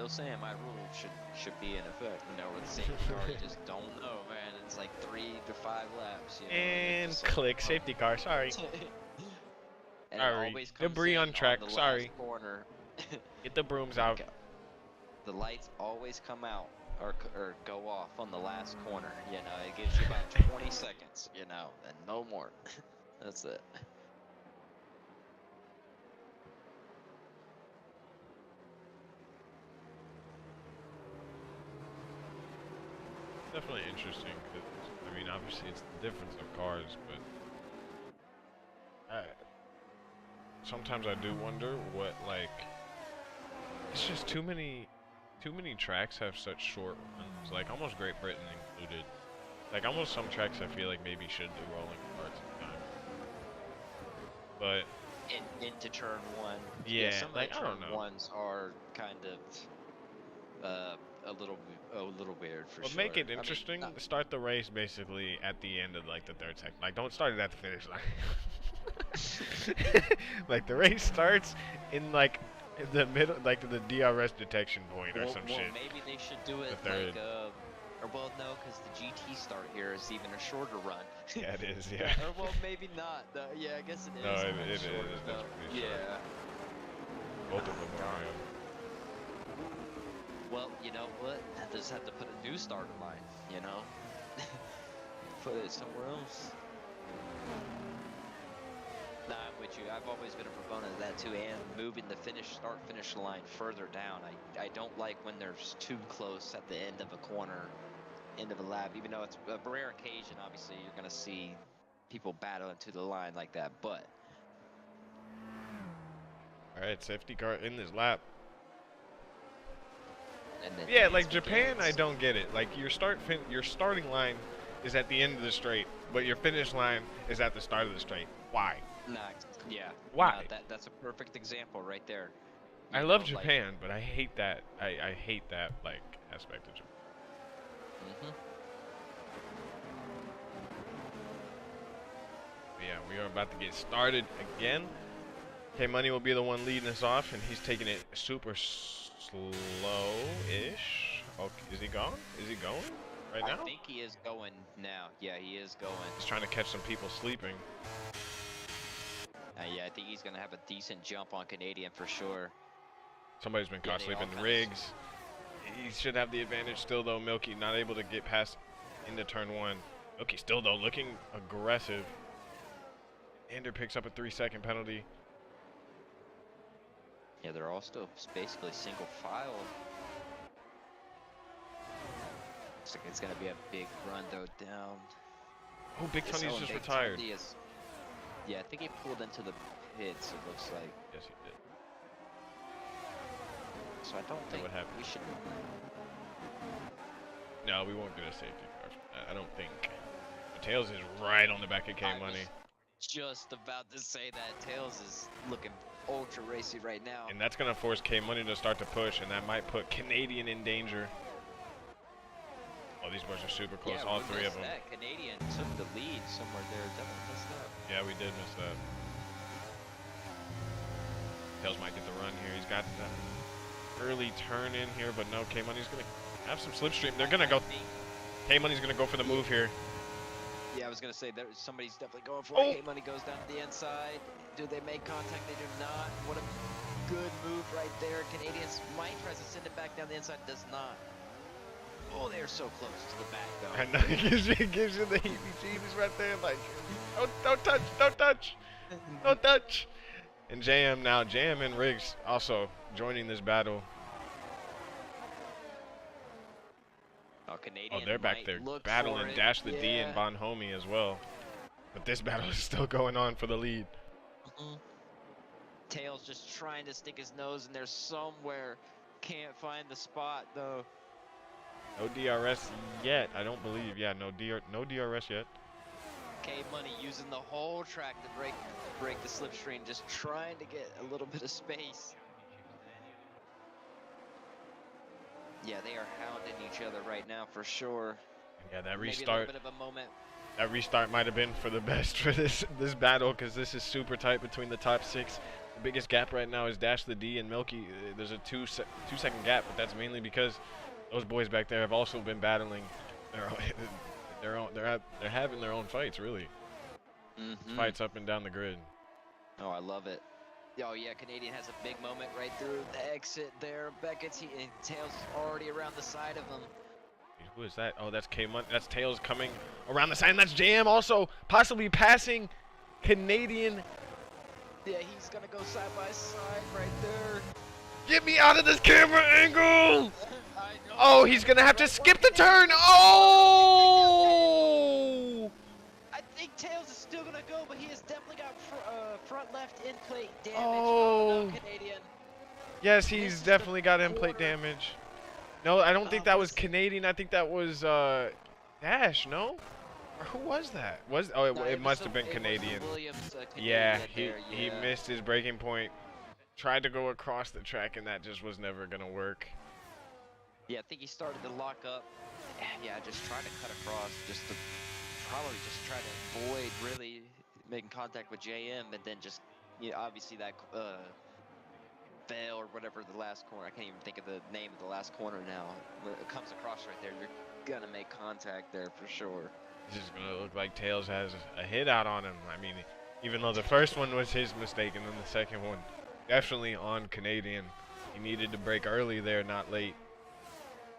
saying my rule should be in effect. You know, with safety car, you just don't know, man. It's like 3 to 5 laps. You know, and click safety car. Sorry. and sorry. It always comes Debris on track. on the Sorry. last corner. Get the brooms out. The lights always come out or go off on the last corner. You know, it gives you about 20 seconds. You know, and no more. That's it. Definitely interesting because I mean, obviously it's the difference of cars, but sometimes I do wonder what it's just too many tracks have such short runs, like almost Great Britain included. Like almost some tracks I feel like maybe should do rolling karts sometimes. But into turn 1. Yeah, some of like the I don't turn know. ones are kind of a little weird for sure. Make it interesting. I mean, start the race basically at the end of like the 3rd second. Like don't start it at the finish line. Like the race starts in like the middle, like the DRS detection point or some shit. Maybe they should do it like or well, no, because the GT start here is even a shorter run. Yeah, it is. Yeah. Or well, maybe not. Yeah, I guess it is. No, it is. Shorter, That's pretty short. Yeah. Both of them are. Well, you know what? They just have to put a new starter line. You know, put it somewhere else. Nah, I'm with you. I've always been a proponent of that too, and moving the start-finish line further down. I don't like when they're too close at the end of a corner, end of a lap. Even though it's a rare occasion, obviously you're gonna see people battling to the line like that. But all right, safety car in this lap. And then yeah, like Japan, I don't get it. Like your starting line is at the end of the straight, but your finish line is at the start of the straight. Why? Nah, yeah. Why? That's a perfect example right there. I love Japan, but I hate that. I hate that like aspect of Japan. We are about to get started again. K Money will be the one leading us off, and he's taking it super slow-ish. Okay, is he gone? Is he going right now? I think he is going now. Yeah, he is going. He's trying to catch some people sleeping. Yeah, I think he's going to have a decent jump on Canadian for sure. Somebody's been caught sleeping. Riggs. He should have the advantage still, though. Milky not able to get past into turn 1. Milky still, though, looking aggressive. Ander picks up a 3-second penalty. Yeah, they're all still basically single file. Looks like it's going to be a big run, though, down. Oh, Big Tony's just retired. Yeah, I think he pulled into the pits, it looks like. Yes, he did. So I don't think we should... No, we won't get a safety car. I don't think. But Tails is right on the back of K Money. Just about to say that. Tails is looking ultra racy right now. And that's going to force K Money to start to push, and that might put Canadian in danger. Oh, these boys are super close, all three of them. Canadian took the lead somewhere there. Definitely missed up. Yeah, we did miss that. Tails might get the run here. He's got the early turn in here, but no, K Money's going to have some slipstream. They're going to go. K Money's going to go for the move here. Yeah, I was going to say somebody's definitely going for it. K Money goes down to the inside. Do they make contact? They do not. What a good move right there. Canadians might try to send it back down the inside. Does not. Oh, they're so close to the back, though. I know, it gives you the heebie-jeebies right there. Like, don't touch, don't touch, don't touch. And JM now, JM and Riggs also joining this battle. Canadian they're back there battling Dash the D and Bonhomie as well. But this battle is still going on for the lead. Tails just trying to stick his nose in there somewhere. Can't find the spot, though. No DRS yet, I don't believe. Yeah, no DRS yet. K Money using the whole track to break the slipstream, just trying to get a little bit of space. Yeah, they are hounding each other right now for sure. Yeah, that restart. Maybe a little bit of a moment. That restart might have been for the best for this battle, because this is super tight between the top 6. The biggest gap right now is Dash the D and Milky. There's a two-second gap, but that's mainly because those boys back there have also been battling. They're having their own fights, really. Fights up and down the grid. Oh, I love it. Oh yeah, Canadian has a big moment right through the exit there. Beckett's and Tails is already around the side of him. Who is that? Oh, that's K Money. That's Tails coming around the side. And that's JM also possibly passing Canadian. Yeah, he's gonna go side by side right there. Get me out of this camera angle! Oh, he's gonna have to skip the turn. Oh! I think Tails is still gonna go, but he has definitely got front left in plate damage. Oh, no, Canadian. Yes, he's definitely got in plate damage. No, I don't think that was Canadian. I think that was Dash. No, or who was that? It must have been Canadian. Williams, yeah, he missed his breaking point. Tried to go across the track, and that just was never gonna work. Yeah, I think he started to lock up. Yeah, just trying to cut across, probably just try to avoid really making contact with JM, and then just, obviously that fail or whatever the last corner. I can't even think of the name of the last corner now. When it comes across right there, you're gonna make contact there for sure. It's just gonna look like Tails has a hit out on him. I mean, even though the first one was his mistake, and then the second one definitely on Canadian. He needed to break early there, not late.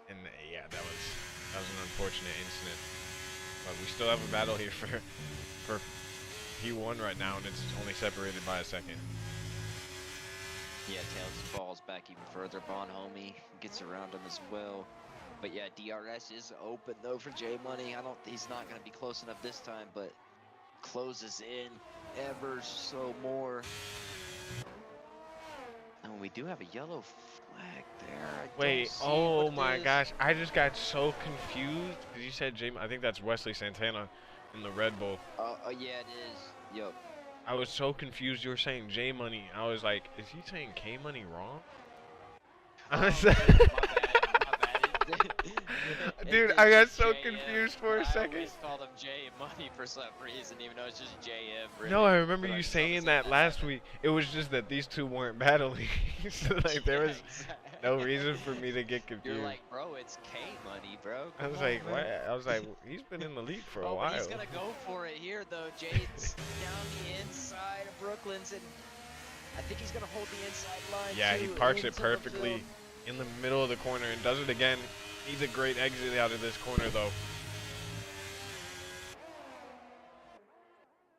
And yeah, that was an unfortunate incident. But we still have a battle here for P1 right now, and it's only separated by a second. Yeah, Tails falls back even further. Bonhomie gets around him as well. But yeah, DRS is open though for J Money. He's not gonna be close enough this time, but closes in ever so more. And we do have a yellow flag there. Wait, oh my gosh, I just got so confused because you said I think that's Wesley Santana in the Red Bull. Oh yeah, it is. Yep. I was so confused. You were saying J Money. I was like, is he saying K Money wrong? My bad. Dude, It's I got just so JM, confused for but a I second. always called him J Money for some reason, even though it's just JM. Really. No, I remember But I you just love saying seeing that last happen. week. It was just that these two weren't battling. So, like, there Yeah, was no exactly. reason for me to get You're confused. like, bro, it's K Money, bro. I Come was on, like, what? man. I was like, he's been in the league for a Oh, but he's while. gonna go for it here, though. Jade's down the inside of Brooklyn's, and I think he's gonna hold the inside line Yeah, he too parks it into the perfectly field. in the middle of the corner and does it again. He's a great exit out of this corner, though.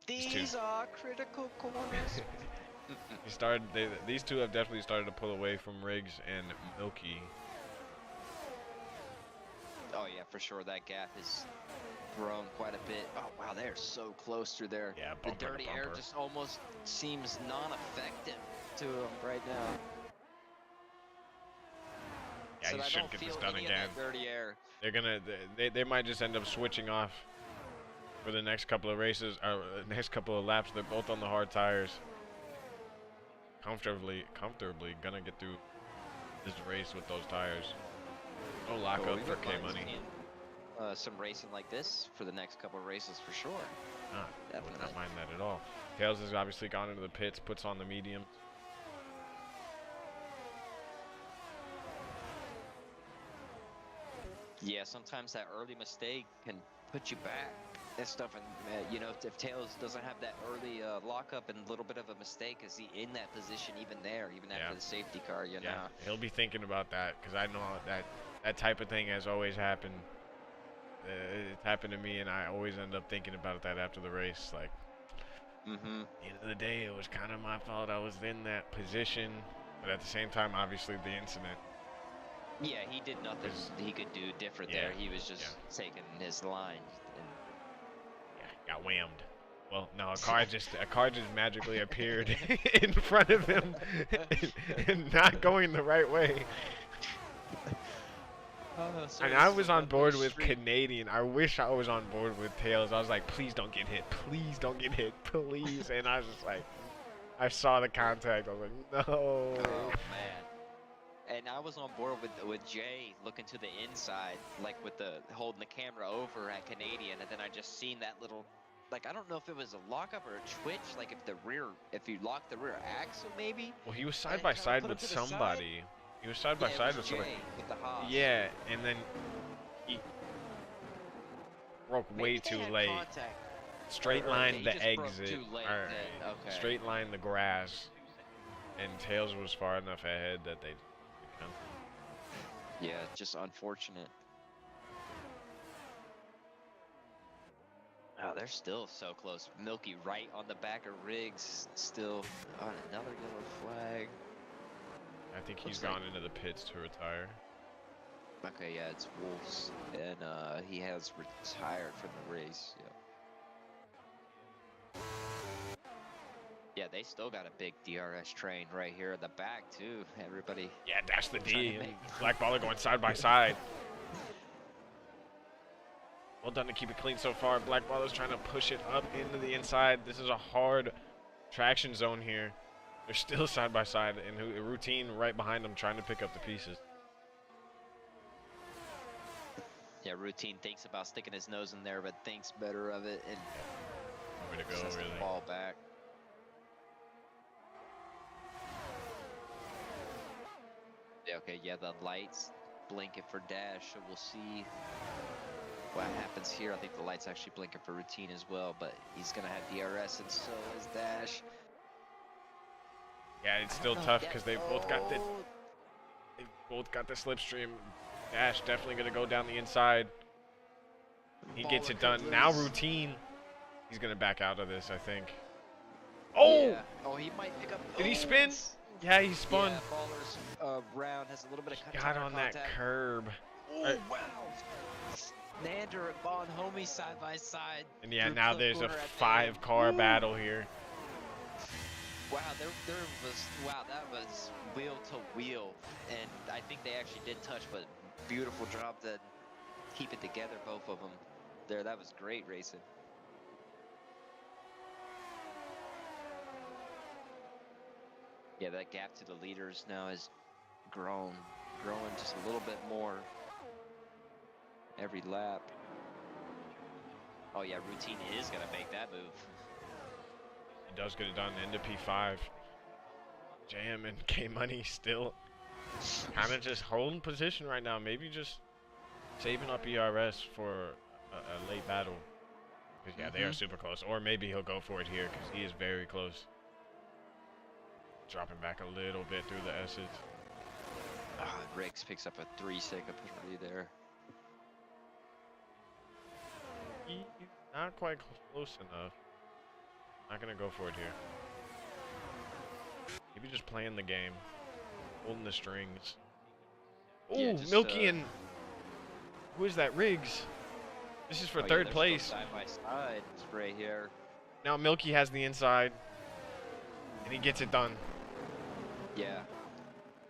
These are critical corners. These two have definitely started to pull away from Riggs and Milky. Oh yeah, for sure. That gap has grown quite a bit. Oh wow, they're so close through there. Yeah, The bumper to dirty air bumper. just almost seems non-effective to him right now. Yeah, So he I should don't get feel this done any again. of that dirty air. They're gonna, they might just end up switching off for the next couple of races, or next couple of laps. They're both on the hard tires. Comfortably gonna get through this race with those tires. No lockup for K Money. Some racing like this for the next couple of races for sure. Would not mind that at all. Tails has obviously gone into the pits, puts on the medium. Yeah, sometimes that early mistake can put you back and stuff. And you know, if Tails doesn't have that early lockup and a little bit of a mistake, is he in that position even there, even after the safety car? You know. He'll be thinking about that because I know that type of thing has always happened. It's happened to me, and I always end up thinking about that after the race. Like, at the end of the day, it was kind of my fault. I was in that position, but at the same time, obviously, the incident. Yeah, he did nothing he could do different there. He was just taking his line. And got whammed. Well, no, a car just magically appeared in front of him and not going the right way. So and I was on board with Canadian. I wish I was on board with Tails. I was like, please don't get hit. Please don't get hit. Please. And I was just like, I saw the contact. I was like, no. Oh, man. And I was on board with Jay looking to the inside, like with the holding the camera over at Canadian, and then I just seen that little, like, I don't know if it was a lockup or a twitch, like if you lock the rear axle maybe. Well, he was side by side with somebody. He was side by side with somebody. With the Haas. Yeah, and then he broke way too late. Straight line the exit. Okay. Straight line the grass. And Tails was far enough ahead that they. Yeah, just unfortunate. Oh, they're still so close. Milky right on the back of Riggs, still on another yellow flag. I think he's gone into the pits to retire. Okay, yeah, it's Wolves, and he has retired from the race. Yeah. Yeah, they still got a big DRS train right here in the back too. Everybody. Yeah, dash the D. And Black Baller going side by side. Well done to keep it clean so far. Black Baller's trying to push it up into the inside. This is a hard traction zone here. They're still side by side, and Routine right behind them trying to pick up the pieces. Yeah, Routine thinks about sticking his nose in there, but thinks better of it and way to go, really. Fall back. Yeah, okay, yeah, the lights blinking for Dash, so we'll see what happens here. I think the light's actually blinking for Routine as well, but he's gonna have DRS, and so is Dash. Yeah, it's still tough because they both got the slipstream. Dash definitely gonna go down the inside. He gets it done. Now Routine. He's gonna back out of this, I think. Oh! Yeah. Oh, he might pick up. Did he spin? Yeah, he spun. Yeah, Baller's round has a little bit of got on contact. that curb. Oh, wow. Nander and Bond homie side by side. And yeah, now there's a 5-car battle here. Wow, that was wheel to wheel, and I think they actually did touch, but beautiful job to keep it together, both of them. That was great racing. Yeah, that gap to the leaders now is growing just a little bit more. every lap. Oh yeah, Routine is gonna make that move. He does get it done into P5. Jam and K Money still kind of just holding position right now. Maybe just saving up ERS for a late battle. Because, yeah, they are super close. Or maybe he'll go for it here because he is very close. Dropping back a little bit through the S's. Riggs picks up a 3-second penalty there. Not quite close enough. Not going to go for it here. Maybe just playing the game. Holding the strings. Ooh, Yeah, Milky and... Who is that? Riggs. This is for third place. Side by side spray here. Now Milky has the inside. And he gets it done. Yeah.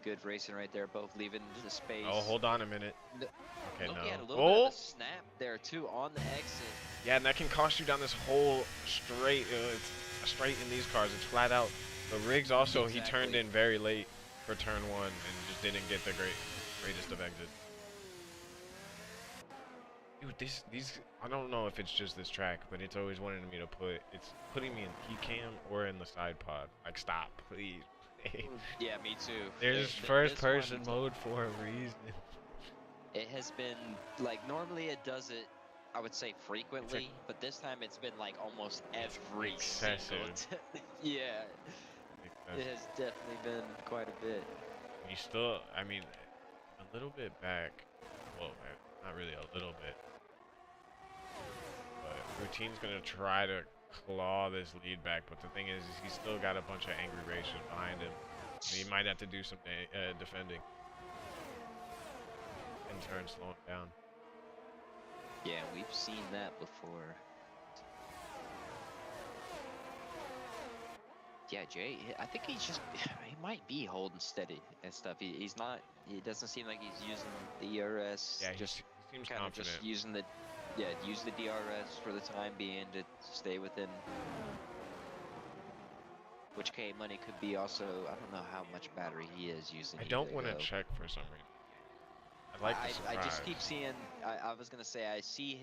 Good racing right there. Both leaving the space. Oh, hold on a minute. Okay, Milky had a no. little bit of a snap there, too, on the exit. Yeah, and that can cost you down this whole straight. It's a straight in these cars. It's flat out. But Riggs also, he turned in very late for turn 1 and just didn't get the greatest of exits. Dude, these I don't know if it's just this track, but it's always wanting me to it's putting me in P-cam or in the side pod. Like, stop, please. Yeah, me too. There's first person mode for a reason. It has been, like, normally it does it, I would say frequently, but this time it's been like almost every single yeah. It has definitely been quite a bit. You still, I mean, a little bit back. Well, not really a little bit. But Routine's going to try to claw this lead back. But the thing is he's still got a bunch of angry racers behind him. And he might have to do some defending. In turn, slow him down. Yeah, we've seen that before. Yeah, Jay, I think he might be holding steady and stuff. He's not, he doesn't seem like he's using the ERS. Yeah, just he seems kind confident. of just using use the DRS for the time being to stay within. Which K Money could be also, I don't know how much battery he is using. I don't want to check for some reason. I just keep seeing, I was going to say, I see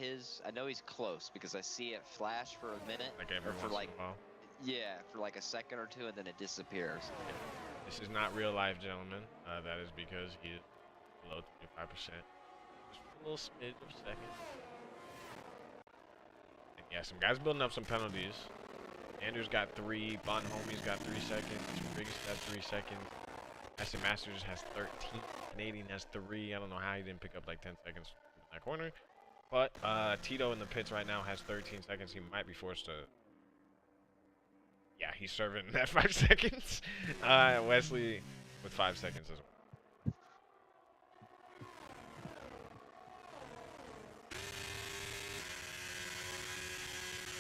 I know he's close because I see it flash for a minute. Like every once in a while. Yeah, for like a second or two, and then it disappears. This is not real life, gentlemen. That is because he is below 25%. Just a little smidge of a second. And yeah, some guys building up some penalties. Andrew's got 3. Bonhomie's got 3 seconds. Riggs got 3 seconds. Acid Masters has 13. Canadian has 3. I don't know how he didn't pick up like 10 seconds in that corner. But Tito in the pits right now has 13 seconds. He might be forced to... Yeah, he's serving that 5 seconds. Wesley with 5 seconds as well.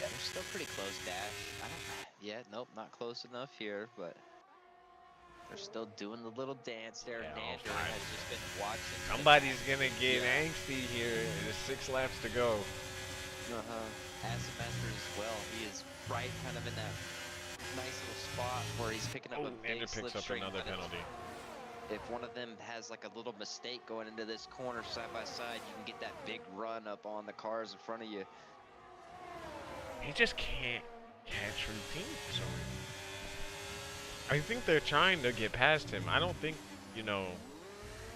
Yeah, they're still pretty close, Dash. Yeah, nope, not close enough here, but they're still doing the little dance there. Yeah, Nander has just been watching. Somebody's gonna get angsty here. There's 6 laps to go. Acid Master as well. He is right kind of in that nice little spot where he's picking up a big Nander picks up another penalty. If one of them has like a little mistake going into this corner side by side, you can get that big run up on the cars in front of you. He just can't catch Routine for some reason. I think they're trying to get past him. I don't think, you know...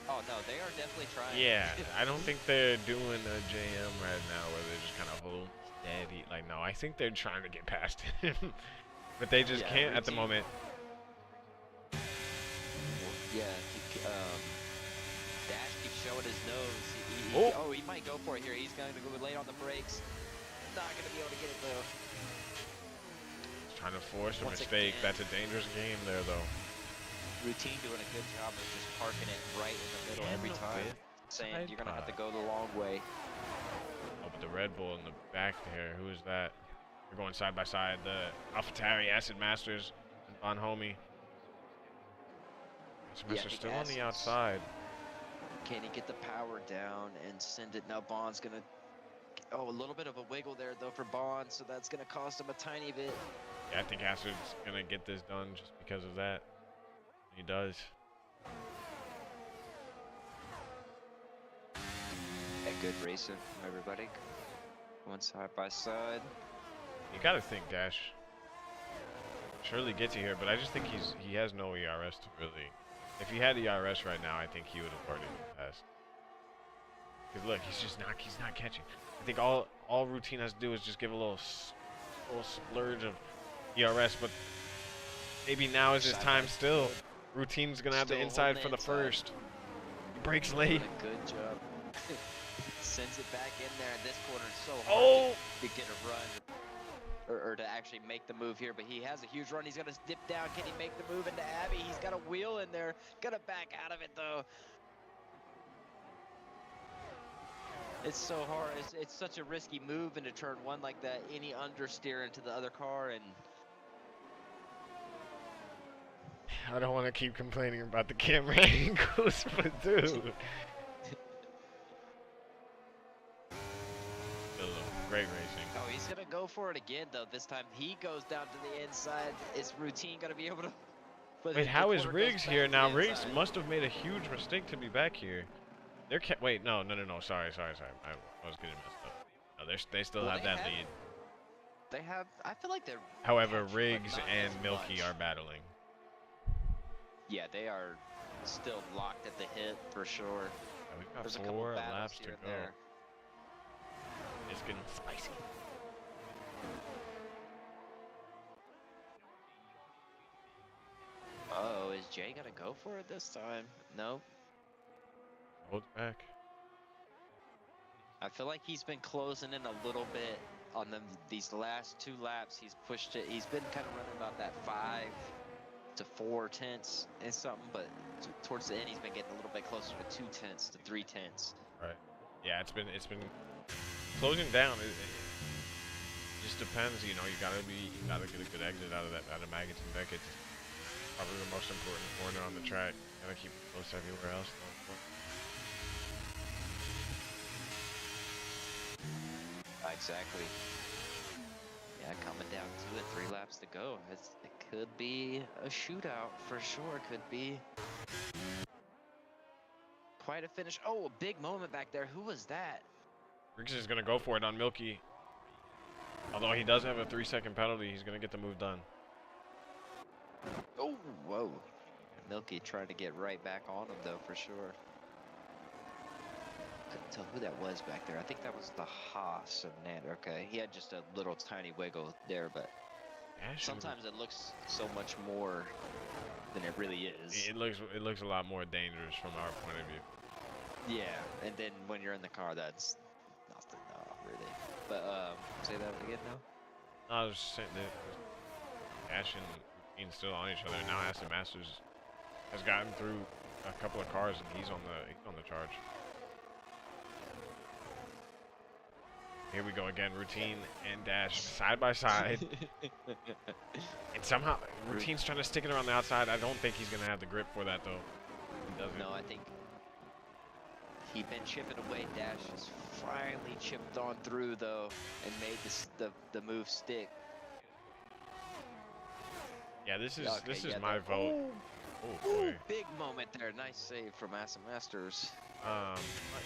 Oh, no, they are definitely trying. Yeah, I don't think they're doing a JM right now where they're just kind of hold steady. Like, no, I think they're trying to get past him. But they just can't at the moment. Yeah, Dash keeps showing his nose. He might go for it here. He's going to go late on the brakes. Not going to be able to get it, though. Trying to force a mistake. That's a dangerous game there, though. Routine doing a good job of just parking it right in the middle every time. Saying you're going to have to go the long way. Oh, but the Red Bull in the back there, who is that? They're going side by side. The AlphaTauri, Acid Masters, and Bonhomie. Acid Masters still on the outside. Can he get the power down and send it? Now Bond's going to... Oh, a little bit of a wiggle there, though, for Bond, so that's going to cost him a tiny bit. Yeah, I think Acid's going to get this done just because of that. He does. Good racing from everybody. One side by side. You gotta think Dash surely gets you here, but I just think he has no ERS to really. If he had ERS right now, I think he would have already been passed. Cause look, he's not catching. I think all routine has to do is just give a little splurge of ERS, but maybe now is his time still. Routine's gonna have the inside for the first. He breaks late. Good job. Sends it back in there, and this corner is so hard to get a run or to actually make the move here. But he has a huge run. He's gonna dip down. Can he make the move into Abby? He's got a wheel in there. Gonna back out of it though. It's so hard. It's such a risky move into turn one like that. Any understeer into the other car, and I don't want to keep complaining about the camera angles, but dude. Great racing. Oh, he's gonna go for it again though. This time he goes down to the inside. Is routine gonna be able to? Wait, how is Riggs here now? Riggs must have made a huge mistake to be back here. They're wait, no. Sorry. I was getting messed up. No, they still have that lead. They have. I feel like they're. However, Riggs and Milky are battling. Yeah, they are still locked at the hip for sure. Yeah, we've got There's 4 laps to go. There. It's getting spicy. Oh, is Jay gonna go for it this time? No. Hold back. I feel like he's been closing in a little bit on them these last 2 laps. He's pushed it. He's been kind of running about that 5 to 4 tenths and something, but towards the end he's been getting a little bit closer to 2 tenths to 3 tenths. Right. Yeah, it's been closing down. It just depends, you know. You gotta get a good exit out of Maggots and Beckett's. Probably the most important corner on the track. Gotta keep it close everywhere else. Exactly. Yeah, coming down to it, 3 laps to go. It could be a shootout for sure. Could be quite a finish. Oh, a big moment back there. Who was that? Riggs is gonna go for it on Milky. Although he does have a 3-second penalty, he's gonna get the move done. Oh, whoa. Milky trying to get right back on him though, for sure. Couldn't tell who that was back there. I think that was the Haas of Nander. Okay, he had just a little tiny wiggle there, but sometimes it looks so much more than it really is. It looks a lot more dangerous from our point of view. Yeah, and then when you're in the car, that's nothing, really. But say that again now. I was just saying that Ash and Routine still on each other. Now Aston Masters has gotten through a couple of cars, and he's on the charge. Here we go again. Routine and Dash side by side. And somehow Routine's trying to stick it around the outside. I don't think he's gonna have the grip for that though. He doesn't. No, I think he's been chipping away. Dash has finally chipped on through though and made the move stick. Yeah, this is my vote. Oh boy. Big moment there. Nice save from Aston Masters.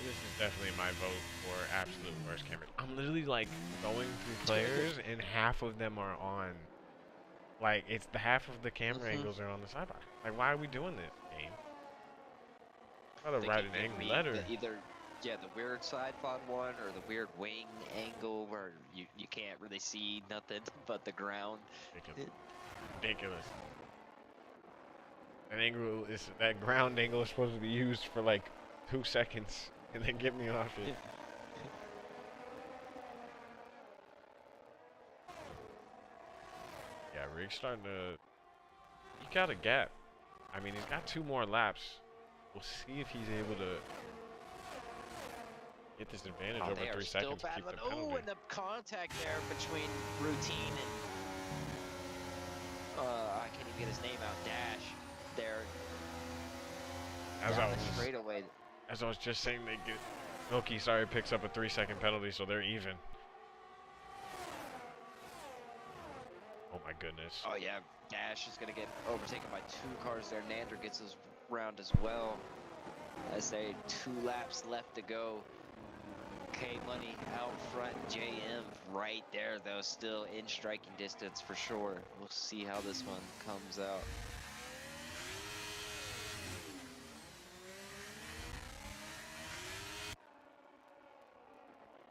This is definitely my vote for absolute worst cameras. I'm literally like going through players and half of them are on. Like it's the half of the camera angles are on the sidebar. Like why are we doing this game? I gotta write an angry letter. Either the weird side pod one or the weird wing angle where you can't really see nothing but the ground. Ridiculous. That ground angle is supposed to be used for like 2 seconds and then get me off it. Yeah, Riggs starting to. He got a gap. I mean, he's got 2 more laps. We'll see if he's able to get this advantage over 3 seconds to keep the penalty. Oh, and the contact there between Routine and I can't even get his name out. Dash there. As I was just saying, Milky picks up a 3-second penalty, so they're even. Oh my goodness. Oh yeah, Dash is gonna get overtaken by 2 cars there. Nander gets his round as well. As they 2 laps left to go. K Money out front, JM right there though, still in striking distance for sure. We'll see how this one comes out.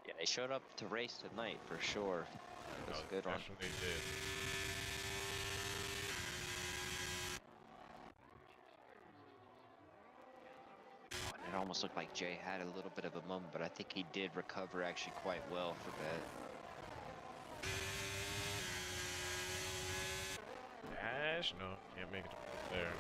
Yeah, they showed up to race tonight for sure. That was a good one. Definitely did. It almost looked like Jay had a little bit of a moment, but I think he did recover actually quite well for that. Dash? No, can't make it there.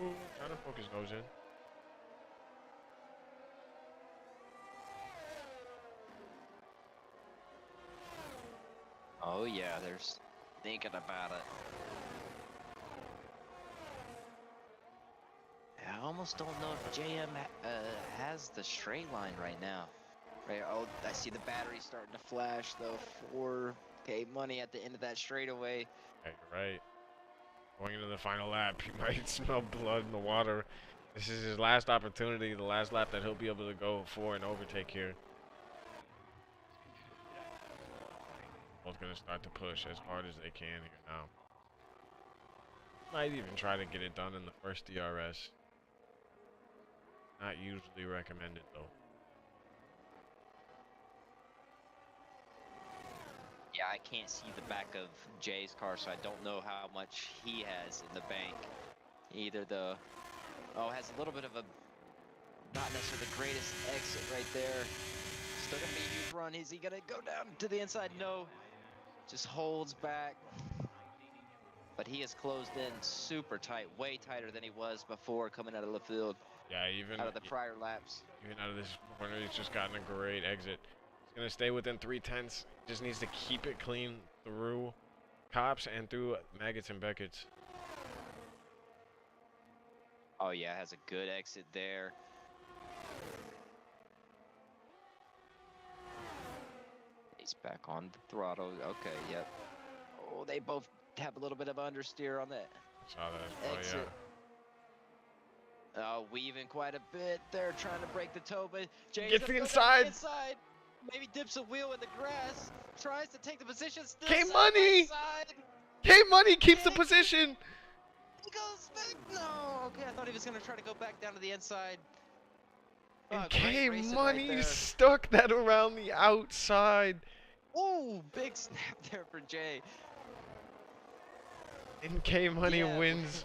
Ooh, trying to focus nose in. Oh yeah, there's thinking about it. I almost don't know if JM has the straight line right now. Right, oh, I see the battery starting to flash though for K Money at the end of that straightaway. Yeah, you're right. Going into the final lap, he might smell blood in the water. This is his last opportunity, the last lap that he'll be able to go for an overtake here. Both gonna start to push as hard as they can here now. Might even try to get it done in the first DRS. Not usually recommended though. Yeah, I can't see the back of Jay's car, so I don't know how much he has in the bank. Either the, has a little bit of a, not necessarily the greatest exit right there. Still gonna be a huge run. Is he gonna go down to the inside? No, just holds back. But he has closed in super tight, way tighter than he was before coming out of the field. Yeah, even out of the prior laps. Even out of this corner, he's just gotten a great exit. He's gonna stay within 3/10. Just needs to keep it clean through cops and through Maggots and Beckett's. Oh yeah, has a good exit there. He's back on the throttle. Okay, yep. Oh, they both have a little bit of understeer on that Saw that. exit. Oh, yeah. Weaving quite a bit. They're trying to break the toe, but Jay Gets the inside. Maybe dips a wheel in the grass. Tries to take the position. Still K Money. K Money keeps the position. He goes back. No. Okay, I thought he was gonna try to go back down to the inside. And K Money stuck that around the outside. Ooh, big snap there for Jay. And K Money wins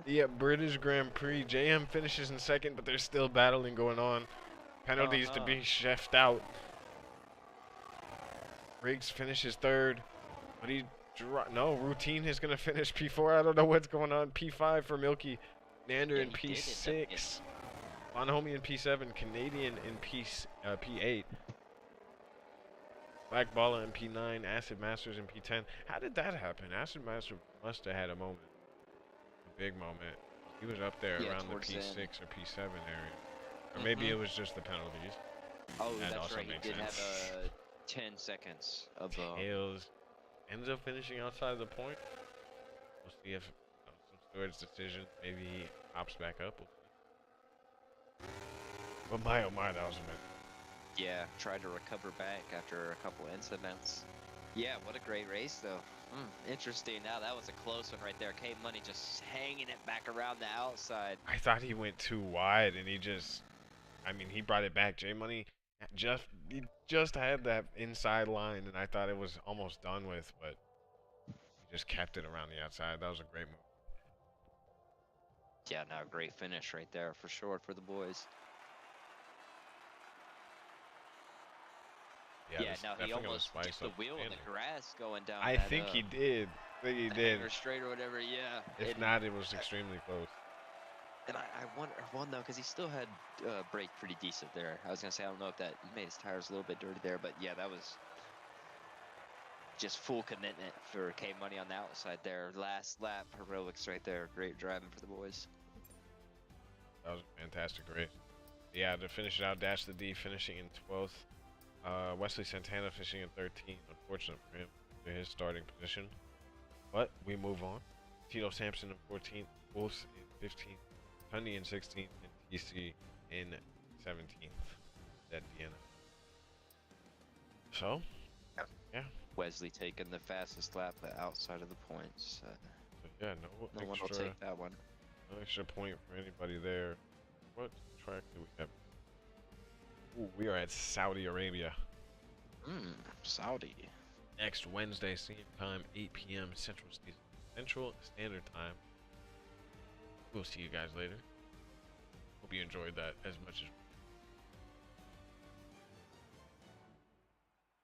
the British Grand Prix. JM finishes in second, but there's still battling going on. Penalties to be chefed out. Riggs finishes third, but no, Routine is gonna finish P4. I don't know what's going on. P5 for Milky, Nander in P6, Bonhomie in P7, Canadian in P8, Black Balla in P9, Acid Masters in P10. How did that happen? Acid Master must have had a moment, a big moment. He was up there around the P6 or P7 area, or maybe it was just the penalties. Oh, that that's right. He did have 10 seconds of Tails ends up finishing outside of the point. We'll see if some stewards' decision, maybe he hops back up. But my oh my, that was a minute. Yeah, tried to recover back after a couple incidents. Yeah, what a great race though. Interesting. Now that was a close one right there. K Money just hanging it back around the outside. I thought he went too wide, and he brought it back. J Money he just had that inside line, and I thought it was almost done with, but he just kept it around the outside. That was a great move. Yeah, no, great finish right there for sure for the boys. Yeah, no, he almost dipped the wheel in the grass going down. I think he did. I think he did. Or straight or whatever, yeah. If not, it was extremely close. And I wonder, well, no, because he still had brake pretty decent there. I was going to say, I don't know if that made his tires a little bit dirty there, but yeah, that was just full commitment for K Money on the outside there. Last lap heroics right there. Great driving for the boys. That was a fantastic race. Yeah, to finish it out, Dash the D finishing in 12th. Wesley Santana finishing in 13th. Unfortunate for him, to his starting position. But we move on Tito Sampson in 14th, Wolves in 15th, Tundy in 16th, and TC in 17th at Vienna. So, Yep. yeah. Wesley taking the fastest lap outside of the points. So yeah, No one will take that one. No extra point for anybody there. What track do we have? Ooh, we are at Saudi Arabia. Saudi. Next Wednesday, same time, 8 p.m. Central Standard Time. We'll see you guys later. Hope you enjoyed that as much as